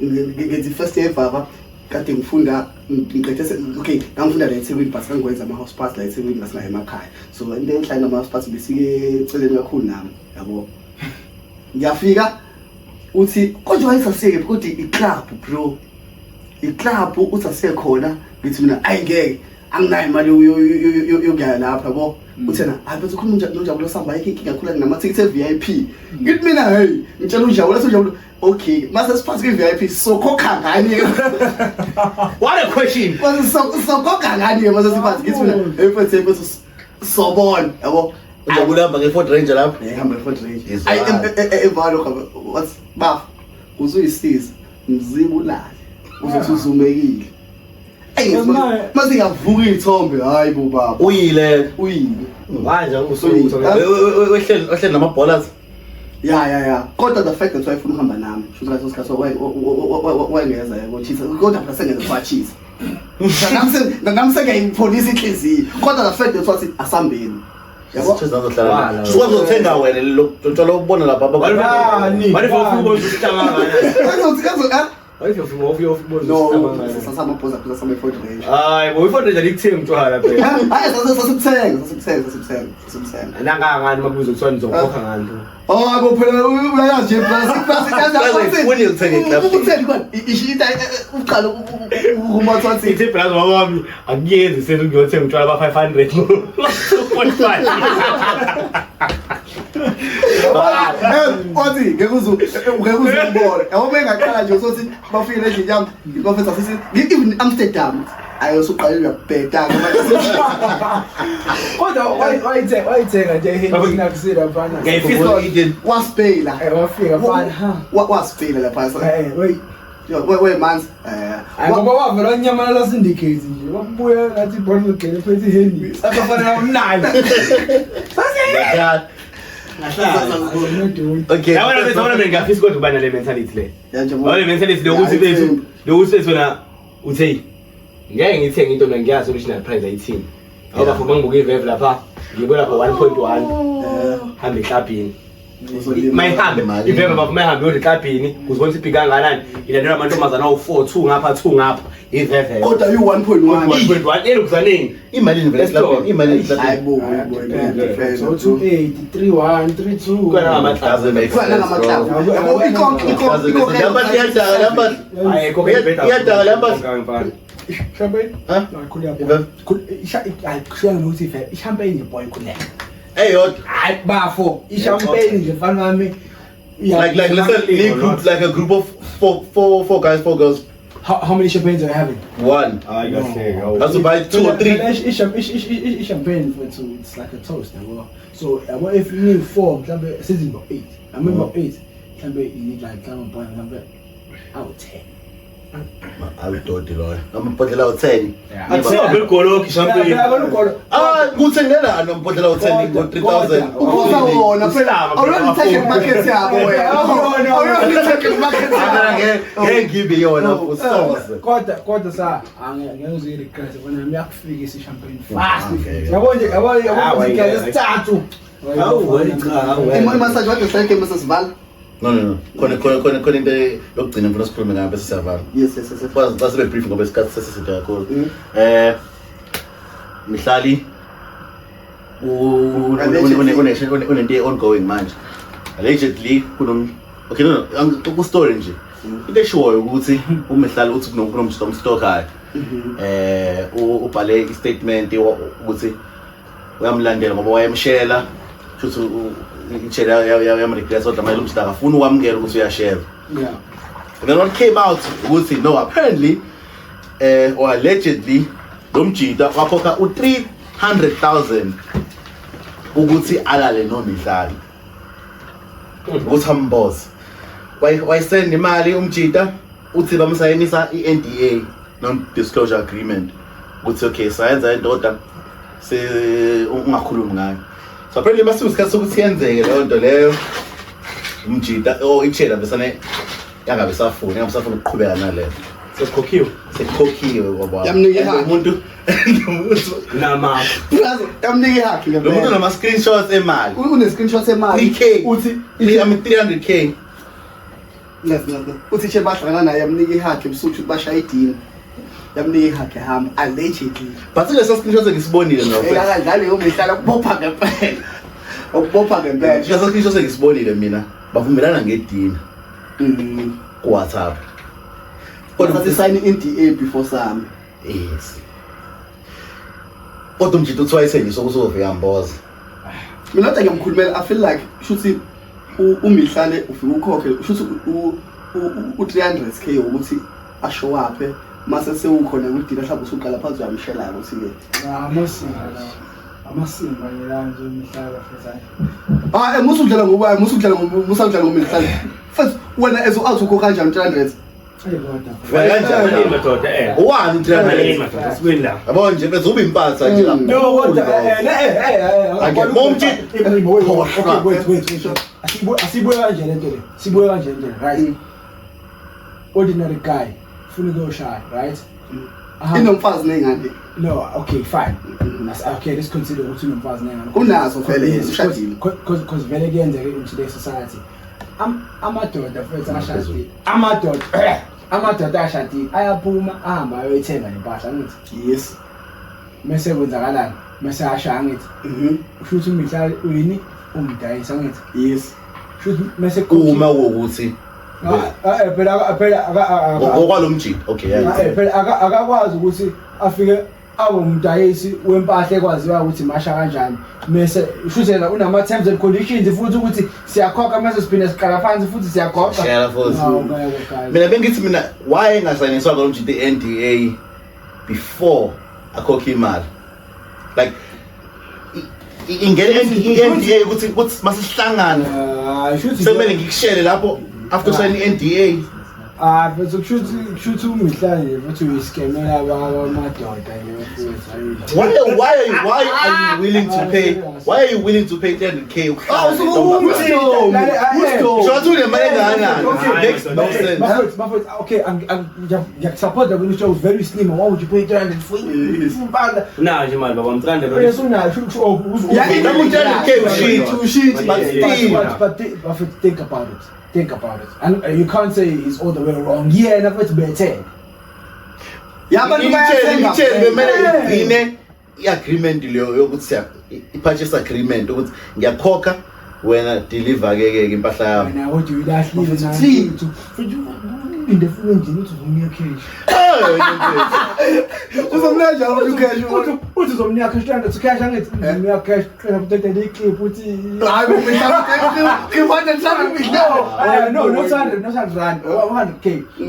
ngenza first year baba kade ngifunda ngiqedese okay ngangifunda la eThekwini but ngangikwenza ama house party la eThekwini ngasinayo emakhaya so into enhlanje ama house party besike eceleni kakhulu nami yabo ngiyafika uthi konje wayesaseke ukuthi iclub bro iclub uthi asekhona ngithi mina ayingeke anginayo imali yokuya lapha yabo uthena hayi bese ukhuluma unjabulo samba yake inkinga namathikithi eVIP ngithi mina hey ngitshela unjabulo okay mase siphathi kwi-VIP sokhokha ngani What a question. sokhokha ngani mase siphathi ngithi mina bese sobona yabo Ujabulo nge-Ford Ranger lapho. ehamba nge-Ford Ranger evalo what baf uzuyisiza mzibulale uzothi uzumekile mase ngiyavuka izithombe hayi bo baba Uyile. Manje ngusuluzo. Wehleli namabholas. Yeah. Kodwa the fact that wayefuna uhamba nami, shothi ngathi usikhathi wayengeza yabo chisa. Kodwa phela sengeza kwa chisa. Ngamseke impolice inhliziyo. Kodwa the fact that wathi asambeni. Yabo. Chizazohlala. Sukuzothenga wena lo uthola ukubona lapha baba. Bari for football sihlangana. No, sasamaphosa phela sama-40 range. Hayi, bo i-400 likuthenga utshwala phela. Hayi sasimthenga. Nangangani makubuza kuthiwa nizokhokha ngani. Oh, phela uyayazi nje ufuni ukuthenga eclub ishita uqala ukumathathi. Ithi brother wami akuyenzi senze ngiyothenga utshwala ba-500. 2.5. Wathi ngeke uzubona. Yabo bengaqala nje sothi bafike endlini yami bafetha sithi even Amsterdam ayosuqala uyabheda Kodwa wayithenga nje ehini nakusida mfana. Ngayifisa wasipela. Wafika mfana ha. Wasipela lapha. Wait. We manzi. Ngoba wavela unyamana la syndicate nje. Wabuya ngathi bottle gele phethi ehini. Abafana omnali. Okay. Yabona mina ngiyafisa kodwa ubana le mentality le. Le mentality lokuthi bethu lokuthi wena uthi ngeke ngithenge into mina ngiyazi original price ayithini. Ngoba for mangibuka ivev lapha ngibona for 1.1 hambe eklabhini. Mayihambe ivev bafuna ihambe eklabhini kuzibona ukuthi ibhika kangakanani. Ilandela amantombazana awu4 2 ngapha 2 ngapha ivev. Kodwa you 1.1 elukuzaneni imali invest eklabhini imali eklabhini hayibo so 28 31 32 kana ngamathazo khona ngamaklabu yabo ikonke hayi kokebeta iyadala lamba champagne ha khulya kushiya nokuthi champagne boy khulya eyodwa hayi bafo champagne nje mfana wami like let's like a group of four guys 4 girls. How many champagnes are you having? One. I got say. That's about 2 or 3. It's champagne for two. It's like a toast. So if you need 4, this is about 8. I mean about 8. Champagne you need like out 10. I would do it, Lord. I'm a bottle out 10. Akusiyo golokhi champagne. Kuthengela nombodlela out 10 ngo 3000. ukuza wona phela awuyona take market yabo wena awuyona take market yabo Ngeke ngibe yona for stores. Kodwa sa angeke uziregret bona nami yakufika champagne Ah, fast. okay. Yabo nje yabo ngeke sithathu. imassage wakhe sake mesasivala No. Khona into yokugcina mfuna sikhulume ngayo bese siyavala. yes Basibe brief ngoba isikhathi sesiside kakhulu. Mihlali unento ongoing manje. Allegedly ku story nje. Into eshoyo ukuthi uMihlali uthi kunomstock ubhale istatement ukuthi uyamlandela ngoba wayemshela futhi ichela yamregress kodwa manje umhlaka afuna ukwamukela ukuthi uyashare. Yeah. And then what came out ukuthi no apparently or allegedly lomjida wakhokha u300,000 ukuthi alale noMihlali ukuthi amboss wayisend imali umjida uthi bamsayinisa iNDA non disclosure agreement ukuthi okay sayenza indoda se ungakhulumi ngayo. So apparently masusikhathi sokuthi yenzeke leyo nto leyo umjida ichela besane yangabe safuna ukuqhubeka naleyo sekhokhiwe ngoba Yamnike ihaki. umuntu Nama. brother yamnike ihaki lo muntu nama screenshots emali une screenshot emali 3k uthi 300k uthi che bahlangana naye yamnike ihaki ebusuku bashaya idini yamnike ihaki hamba allegedly but leso screenshot ngisibonile no ekadlali yoMihlali ukubopha ngempela ukubopha ngempela leso screenshot ngisibonile mina bavumelana ngedina ku WhatsApp kodwa sathi sign NDA before sami yes kodwa umjito twice nje sokuzove yamboza mina ngithi ngiyamkhulumela I feel like shuthi uMihlali ufika ukhokhe shuthi u300k ukuthi ashow up mase sewukhona kudila mhlawumbe usuqala phansi uyamshela ukuthi ke amasimba yelanje uMihlali futhi musudlala ngoba musudlala ngoMihlali first wena ezo kanjani 300 Kanjani madoda one 300 madoda sibenda. yabo nje bese ube impatha nje lapha no kodwa wait asibuye kanje lento le sibuye kanje lento right ordinary guy funa ukuyoshaya right inomfazi nengane no okay fine okay let's consider ukuthi unomfazi nengane unazo vele ushadile because vele kuyenzeka in today's society amadoda futhi ashadile amadoda amadoda ashadile ayaphuma ahamba ayoyithenga lempahla ngithi Yes. mase kwenzakalani mase ashaya ngithi ushuthi uMihlali uyini umdayisa ngithi Yes. shuthi mase uma ukuthi phela ngokwalomjito okay yeah phela akakwazi ukuthi afike abe umdayisi wempahla ekwaziwa ukuthi masha kanjani mase shuthela unama terms and conditions futhi ukuthi siyakhokha mase siphinde siqala phansi futhi siyagoqa share futhi mina bengithi mina why ngasayiniswa ngolomjito iNDA before akhokha imali like ingene iNDA ukuthi masihlangana shuthi sekumele ngikushele lapho after signing iNDA bese kushuthi uMihlali futhi uyiskemela abamadoda nefuthu why are you willing to pay 300k okay, ngiyasupport that when you show very slim. Why would you pay 300 for it? Nah, Jamal, but I'm trying to. Yes, no, but think about it. Think about it. And you can't say it's all the way wrong. Yeah, never to be a 10. Yeah, but i-agreement leyo yokuthi i-purchase agreement ukuthi ngiyakhokha wena deliver ke impahla yami. Now what you actually in the phone you need to give me cash. What is on me cash trying to cash and it's me cash trying to take the clip put no sound run 100k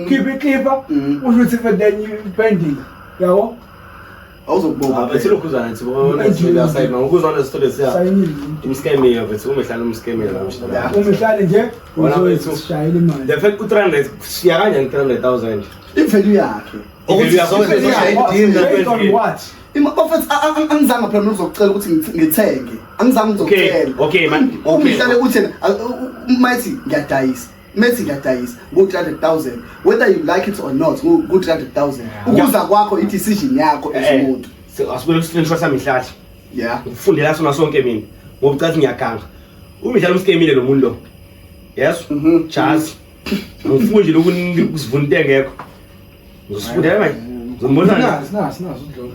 keep it clip up what would if then you pending yawo awuzokubona besilokuzana nthi bona side ngokuzona story siya imskeme yavethu uMihlali umskeme la uMihlali nje uzoshayela imali the fact u300 siya kanjani 300,000 ivalue yakhe based on what Bafethu angizange phela uzokucela ukuthi ngithenge angizange ngizocela okay man uMihlali uthi mayithi ngiyadayisa methi ngiyadayisa ngo300,000 whether you like it or not ngo300,000 ukuza kwakho i-decision yakho esomuntu asibule kusitshwa saMihlali yeah ufundela sona sonke mina ngoba ucathi ngiyaganga uMihlali umskemile lo muntu lo yes chazi ngifuni nje ukusivuna into engekho ngizifundela manje ngizombona nas udlolo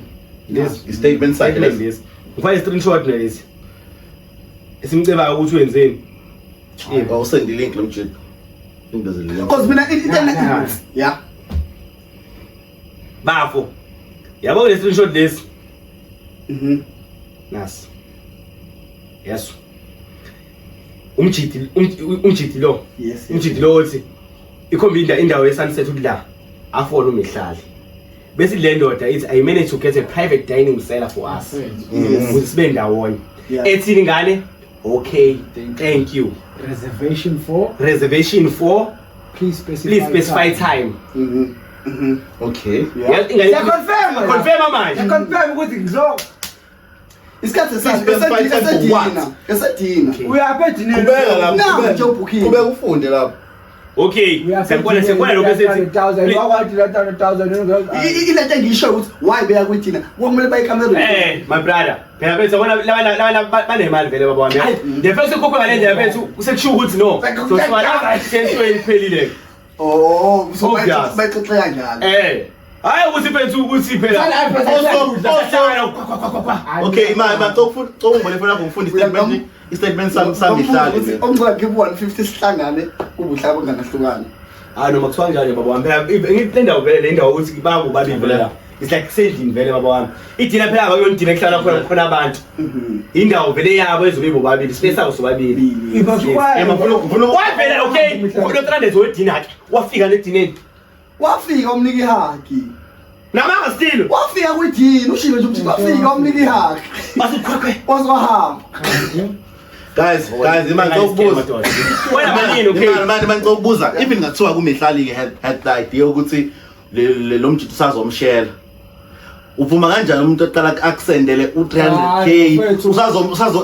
This statement side like this ngifake screenshot nalesi esimceba ukuthi wenzeni awusend ilink lomjito because mina yeah bafo yabo le screenshot lesi nas yes umjiti lo yes umjiti lo uthi ikhombinda indawo yeSunset ukudla afona uMihlali bese le ndoda ithi I managed to get a private dining seller for us ukuthi sibe ndawonye ethini ngane okay thank you reservation for please specify time okay confirm manje confirm ukuthi ngizo isikhathi esadina uyaphethe kubeka lapho kubeka ufunde lapho okay sekona lokho sethi 1000 wawathi 1000 ilento engisho ukuthi why beya kwithina kumele bayikhamera my brother phela bese bona la banemali vele baba wami the first kokho ngale ndlela bethu usekushiya ukuthi no so swala sentweni phelile so bayixoxa kanjalo hayi ukuthi bethu ukuthi phela okay man ngicongibone phela ngifunda istatement saMihlali omcela give 150 sihlangane ubuhlaba bunganahlukana noma kuthiwa njalo baba wami phela ngitenda vele le ndawo ukuthi babu babili vele la it's like sending vele baba wami idina phela akuyondina kuhlala khona abantu indawo vele yabo ezobibo babili space abo sobabili wavela okay uno300 wedina ke wafika nedineni wafika umniki haki namanga still wafika kwidini ushilo nje ukuthi wafika umniki haki basikhwekwe wazwahamba guys imani ngokubuza wena manini okay imani ngokubuza even ngathiwa kuMihlali ke had the idea ukuthi lo mjito usazomshela uvuma kanjani umuntu oqala akusendele u300k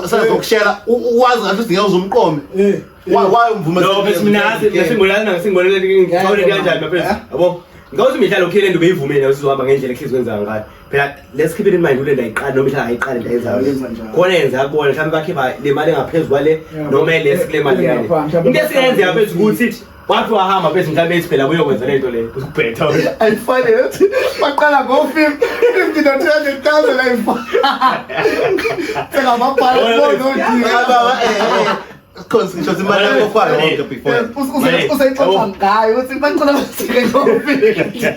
usazokushela uwazi ngathi udinga uzomqome why umvuma no bese mina ngisingolele kanjani mafethu yabo ngawuthi Mihlali okay le nto beyivumene usizohamba ngendlela ekhizi kwenza ngayo phela let's keep it in mind ule ndayiqala noma Mihlali ayiqala ndayenzayo khona yenza kubona mhlawumbe bakhipha le mali engaphezulu kwale noma lesi kule mali yale into esiyenza yabethu ukuthi wathi wahamba bese mhlawumbe ethi phela uyokwenza lento le ukubhetha wena ayifanele ukuthi baqala ngo-50 no-200,000 ayifana sengamabhala Khona ngisho imali yakho yonke before. usayixoxa ngayo ukuthi bacala basike ngo-50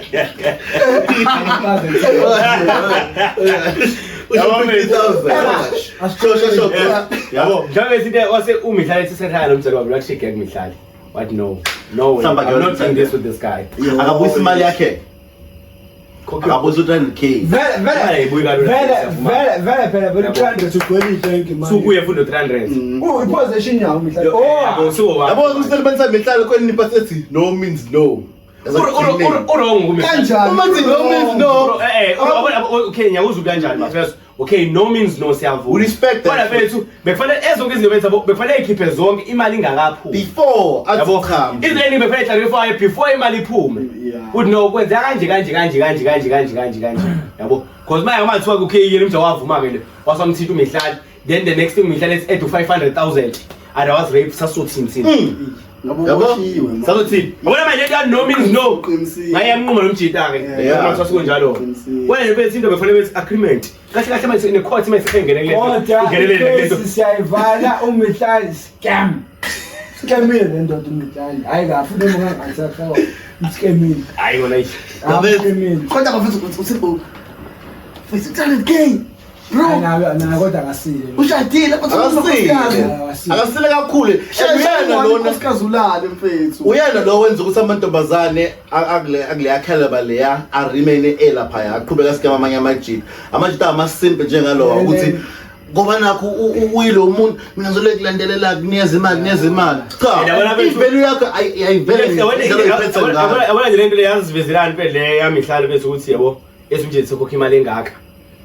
yabo mhlawumbe sithi wase umihlali sisekhaya lo mzali wami lakushike kumihlali what no I'm not doing this with this guy Akabuyisa imali yakhe. Akabuza 300k. Vele phela vele 300 ugwelile yonke imali. sukuye fundo 300 Iposition yawo mihlali. yabo suwa Yabo usebenza mihlalo kweni niphasethi no means no. urong kumihlali kanjani Uma kuthi no means no. okay ngiyakuza kanjani mafethu okay no means no siyavuma Respect that. kodwa bethu bekufanele ezonke izinto bethu bekufanele ikhiphe zonke imali ingakaphumi Before yabo come. izinto bekufanele clarify before imali iphume uthi no kwenza kanje yabo because manje uma kuthiwa okay yena umuntu wavuma ke wasamthinta umihlali then the next thing umihlali ethi add 500,000 and I was rape sasothini ngaboshiwe sasothini yabona manje lento no means no ngayamnquma nomjita ke Yeah. uma sasekunjalo wena nje bethu into bekufanele bethi agreement kahle manje ne court mase sengenele Kodwa siyayivala umihlali scamile ndoda umihlali hayi kafu noma scamile hayi wona ishi kodwa bafisa ukuthi futhi 300k bro na kodwa akasile ushadile Akasile kakhulu. Uyena lona usikazulale mfethu uyena lo wenza ukuthi amantombazane akule yakhalaba leya remain elapha aqhubeka sikama amanye amajita amasimple njengalowa ukuthi ngoba nakho uyilo umuntu mina ngizole kulandelela kuniyeza imali cha ivalue yakho ayivele yabona nje lento le yazivezelana phela le yamihlalo bese ukuthi yabo esumjeti sokhokha imali engaka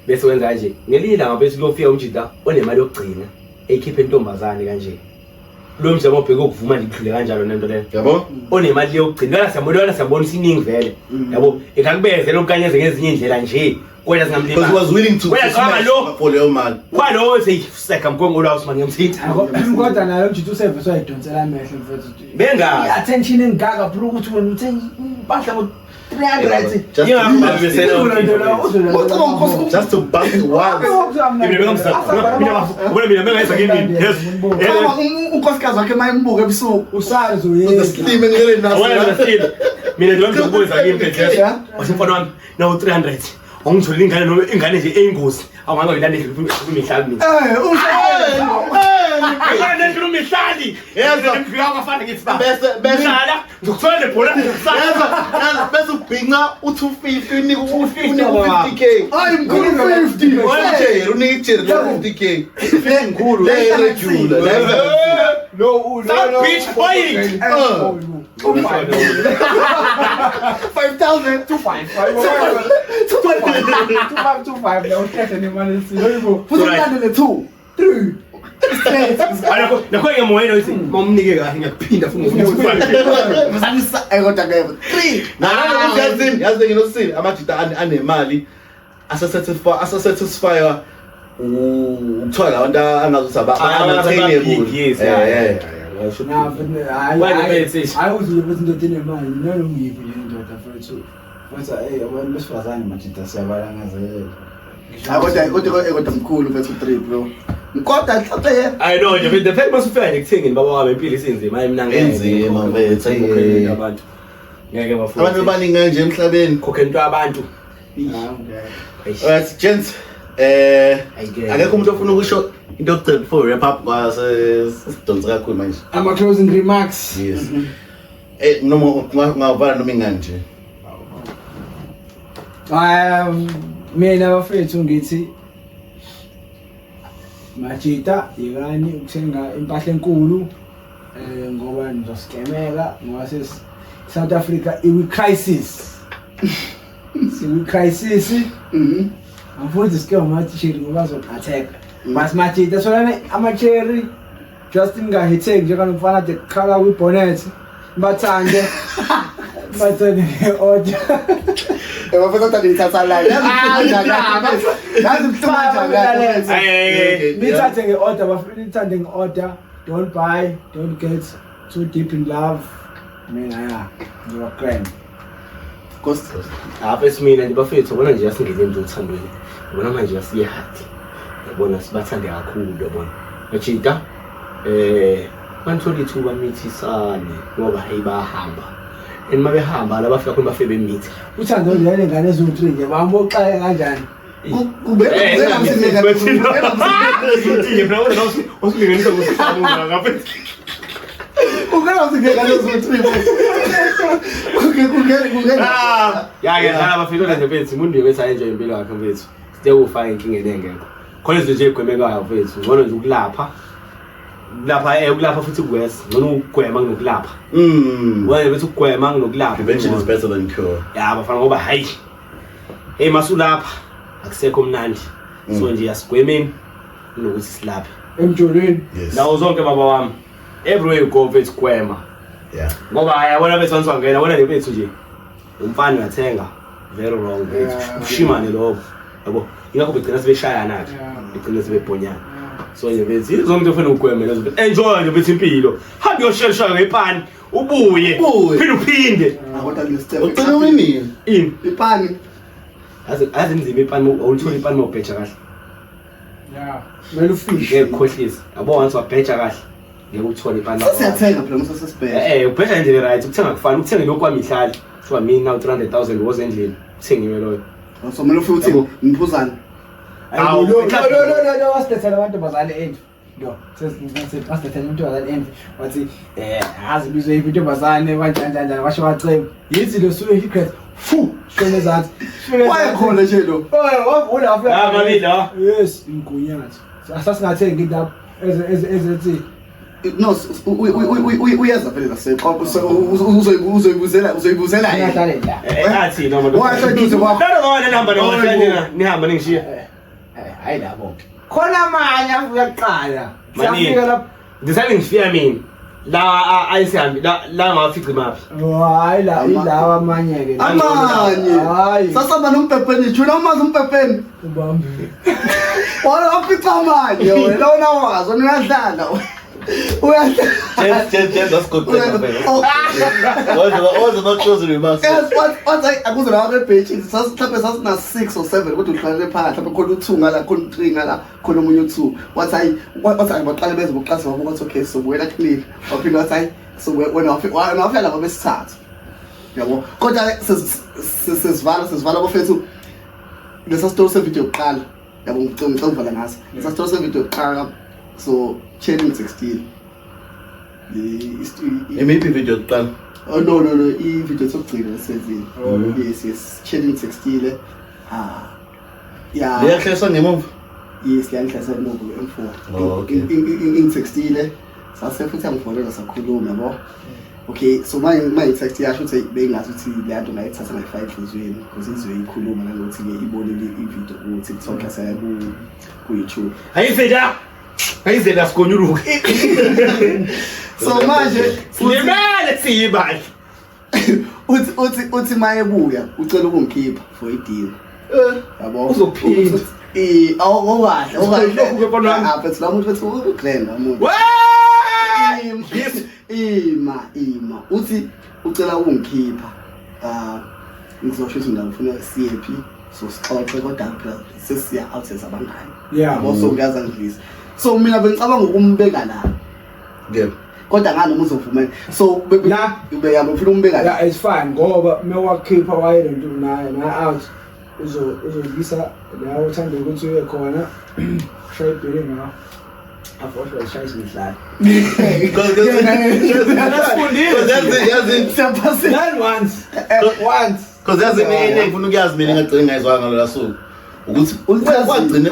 bese wenza kanje ngelila ngabese kuyofika umjita onemali yokugcina ekhiphe intombazane kanje lo mjama obheka ukuvuma ndikhule kanjalo nento le yabo onemali yokugcina siyabona isiningi vele yabo ekakubeze lokukanyeze ngezinye indlela nje wena singamlima because was willing to wena lo for your man kwalo seyiseka mkongo lawo simani ngimthithi kodwa nalo mjita useviso ayidonsela amehlo mfethu benga attention engaka bro ukuthi wena uthenga impahla ngo 300 just to bust unkosikazi wakhe mayembuka ebusuku usazi uyena slime ngele naso mina nje ngizokubuza kimi phela wasemfana wami nawo 300 ongithole ingane noma ingane nje eyingozi awanganga ngilande kumihlali mina ayona nje umihlali Yezwa. ngifika kwafana ngithi ba Bese- hlala ngikuthola lebhola bese ubhinga u250 unika u50K. hayi mkhulu 50 Wanje unika ijeri 50k mkhulu le regular no bitch boy 5,000 255 na uthethe nemali silo futhi ulandele 2 3 nakho ngemoyeni uthi momnike kahle ngiyaphinda futhi mzanisa kodwa ke 3 yazi nginosini amajita anemali asasatisfy ukuthola labantu angazuthi yes hayi uzile indoda enemali nalongiphi le ndoda mfethu hey abantu besifazane majita siyabalangazelela kodwa mkhulu mfethu 3 bro kodwa mhlawumbe I know nje the fact masufika nje kuthengeni baba wami impilo isinzima hayi mina Enzima, mfethu. abantu ngeke bafuna abantu abaningi kanje emhlabeni khokhe into abantu alright gents akekho umuntu ofuna ukusho into yokugcina before wrap up kwase sidonsa kakhulu manje ama closing remarks yes noma ungavala noma ingani nje mina bafethu ngithi majita yekani ukuthenga impahla enkulu ngoba nizoskemeka ngoba South Africa crisis crisis Avoid scam mathi ngoba attack mas majita solana ama-cherry just ingahitheki njenganomfana the color with bonnet bathande order bafethu kodwa ngithatha la yazi mhlanga nithathe nge-order bafuna nithande nge-order don't buy don't get too deep in love mina ya ngizoba grand Kosi. Apha mina nje bafethu bona nje asingene nje uthandweni. Bona manje asiye hard. Yabona sibathande kakhulu yabona. Echita bantholi ithuba mithisane ngoba hayibahamba. Enima behamba la bafika khona bafebe mithi. uthando nje ngane ezu3 nje bamboxaye kanjani Kubeka msineka. Usilinganisa kusifamuka ngapha. Ungena msineka lezo 3. Ya ngala bafika nje mfethu umuntu bese enjoy impilo yakhe mfethu. Sithe ufaka inkinga engekho. Khona izinto nje egwemekayo mfethu. Ngona nje ukulapha. Ukulapha futhi kuwes. Ngona ukugwema ngokulapha. Wena bese ukugwema ngokulapha. Prevention is better than cure. Ya bafana ngoba hayi. Hey masulapha akusekho mnandi. So nje asigwemeni nokuthi silaphe. emjolweni Yes. Nawo zonke baba wami. Everywhere you go mfethu gwema. Yeah. Ngoba ayabona bethu answangena wena lebethu nje. Umfana uyathenga very wrong bethu. Ushimane lokho. Yabo. Ingakho begcina sebeshayana ke. Begcina sebebhonyana. So nje bethu izonke ufuna ukugwema lezo bethu. Enjoy nje bethu impilo. Hamba uyosheshwa ngepani ubuye. Uphinde. Kodwa ngistep. Ucela wini. In. Ipani. Azenzima ipani awulitholi ipani mawubheja kahle. ya kumele ufishe Ngekukhohlisa. Yabo once wabheja kahle. Ngeke uthole ipani. Sesiyathenga phela musa sesibheke. Ubheja nje right ukuthenga kufana ukuthenga lokwami ihlali. Kuthiwa mina now 300,000 was endlini. Uthengiwe loyo. So mina futhi ngiphuzana. Awu, lo wasithethela abantu bazale endlu lo wasithethela umuntu bazale endlu wathi azi bizwe into bazane kanjani washo bacebe yithi lo suke secret fu shone zathi Wayekhona nje lo. wavula afika Ah, Malila. yes inkunyathi asasingathengi into ezethi No, uyeza phela seqoqo uzoyibuzela yini? ngiyahlale la Athi noma Washo duze kwakho. Noma namba noma nihamba ningishiya. hayi labo khona amanye uyaqala Manini. siyafika lapho Ngisale ngifika mina. La ayisihambi la ngafica imaphi. hayi la ilawa amanye ke Amanye. hayi Sasaba nompepeni, juna umazi umpepeni. ubambe Wala wafica amanye wena unawazi uyadlala. Uyadlala. Just let's go. What's not close remarks? Yes, what I akuze la ke page mhlawumbe sasina 6 or 7 kodwa uhlale phakathi mhlawumbe khona u2 ngala khona u3 ngala khona umunye u2 wathi hayi baqale beze bokuxasa wabo ukuthi okay so wena click waphinda wathi hayi so wena wafika lapha besithathu yabo kodwa sesivala bafethu lesa story se video yokuqala yabo ngicela uvala ngaso lesa story se video yokuqala so challenge 16 Maybe video done. Oh no, i-video sokugcina senzile. Yes, challenge 16 yeah. Liyahlesa ngemuva. Yes, liyahlesa emuva M4. Oh, okay. In 16 sase futhi angifonela sakhuluma yabo. Okay, so my text yasho ukuthi bengathi uthi le nto ngayithatha nge5 ezweni because izwe ikhuluma nanokuthi ke ibonile i-video ku TikTok yaseya ku YouTube. Ayifeda. Ayizela sikonyuluke. So manje Simele siyibali. uthi mayebuya ucela ukungikhipha for ideal. Yabo Uzophinda. Awukahle Lokhu ke bona wami. apha la umuntu wethu uGlenn umuntu Yes. ima uthi ucela ukungikhipha ngizosho ukuthi ngifuna CAP so sixoxe kodwa phela sesiya outside abangani yabo so ngiyaza ngivisa so mina bengicabanga ukumbeka la Yep. kodwa nganoma uzovumela so La. ube yabo ufuna umbeka la yeah it's fine ngoba mewakhipha wayelento naye out uzolisa la uthanda ukuthi uye khona shaya ibhele ngawo afoshwa shaya isihlala Because that's ngifuna ukuyazi mina ngagcina ngayizwanga ngalo suku ukuthi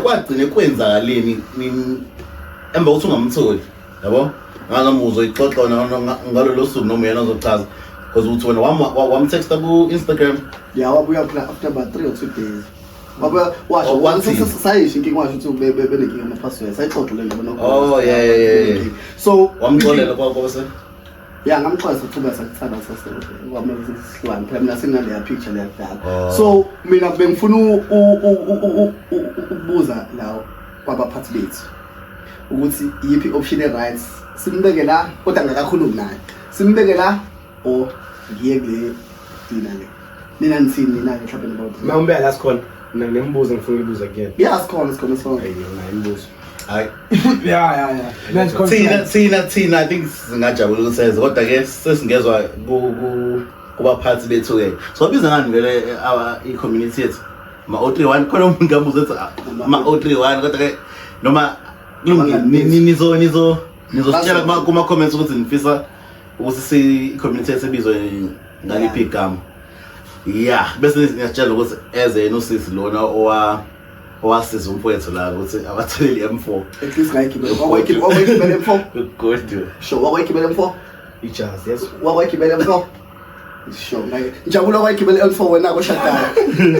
kwagcine kwenzakaleni emba ukuthi ungamtholi yabo ngalamuzo ixoxo ngalolu suku noma yena ozochaza because uthi wena wamtexta ku Instagram ya wabuya phela after about 3 or 2 days wabuya washo wathi sayisho inkinga washo ukuthi benenkinga ama password sayixoxile nje bona oh yeah so wamxolela kwakose ya ngamxwayisa ukuba sakuthanda kwamele sihlwane phela mina sina leya picture leya dala so mina bengifuna ukubuza lawo kwabaphathi bethu ukuthi yipi option right simbeke la kodwa ngakakhulumi naye simbeke la or ngiye kule dina le nina nithini nina ke mhlawumbe about Mawumbe la sikhona. Nginembuzo ngifuna ukubuza again. sikhona Hayi yona imbuzo. Hayi. Yeah. Let's Thina I think singajabula ukusenza kodwa ke sesingezwa kubaphathi bethu ke. So biza ngani vele i-community yethu? Ma 031 khona umuntu ngabuza ethi ma 031 kodwa ke noma nizositshela kuma comments ukuthi nifisa ukuthi i-community yethu ebizwe ngaliphi igama. Yeah, bese ngiyatshela ukuthi eze yena usisi lona owasiza umfowethu la ukuthi abatheleli M4. at least ngayigibela wakwayigibela M4 Good. sure wakwayigibela M4 Ijazz yes. wakwayigibela M4 sure ngaye njabula wakwayigibela M4 wena koshadayo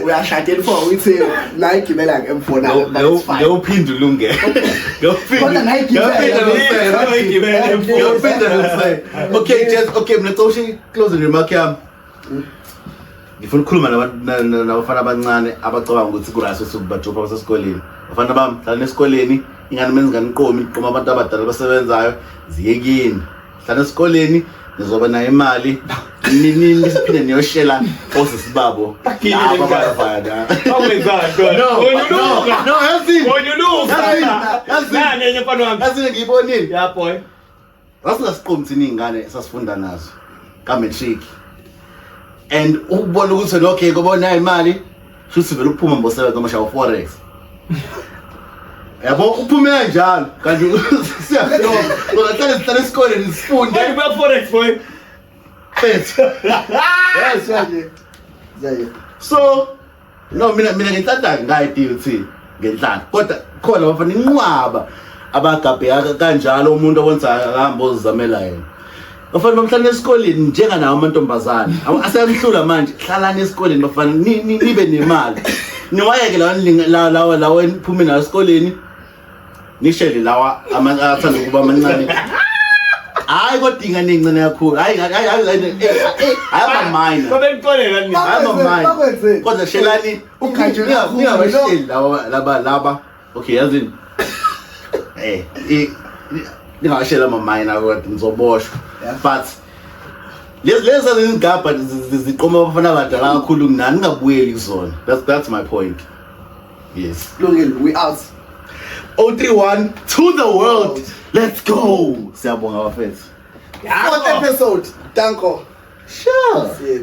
uyashada M4 uyithi nayigibela M4 na ngiyophinda ulunge. Kodwa nayigibela Okay, just okay, mina ngicoshe closing remark yami. Ngifuna ukukhuluma nabafana abancane abacabanga ukuthi kurase ukubajopa basesikoleni. Bafana bami, hlala esikoleni, ingane menza nganiqomi, iqoma abantu abadala abasebenzayo, ziyekini. Hlala esikoleni, nizoba nayo imali. Nisiphinde niyoshela osisibabo. Abafana. No, yazini ngiyibonile. Yeah boy. Wasingasiqomi thina izingane sasifunda nazo. Ka matric. And ukubona ukuthi okay kubona imali futhi vele uphuma mbosebenza noma forex. Yabo uphume kanjalo kanti siyafika ngokuhlala esikoleni sifunde Hey, we forex boy. Yes, zaye so no mina ngithanda ngayi DUT ngenhlanga kodwa khona bafana inqwaba abagabheka kanjalo umuntu obonza ahamba ozizamela yena. Bafana bamhlala esikoleni njenga nawo amantombazana. Asayamhlula manje hlalani esikoleni bafana nibe nemali. Niwayeke lawa eniphume nayo esikoleni. Nishele lawa athanda ukuba amancane. Hayi kodinga nencane kakhulu. Hayi amamina. Kobe ngixolela nini? Amamina. Kodwa shelani ngingabasheli laba. Okay yazini. Ngingashela amamina kodwa ngizoboshwa. But lezi izigaba ziqoma abafana abadala kakhulu kunani ngabuyeli kuzona. That's my point. Yes. Lungile we out 031 to the world. Let's go. Siyabonga bafethu. Fourth episode danko Sure. yeah.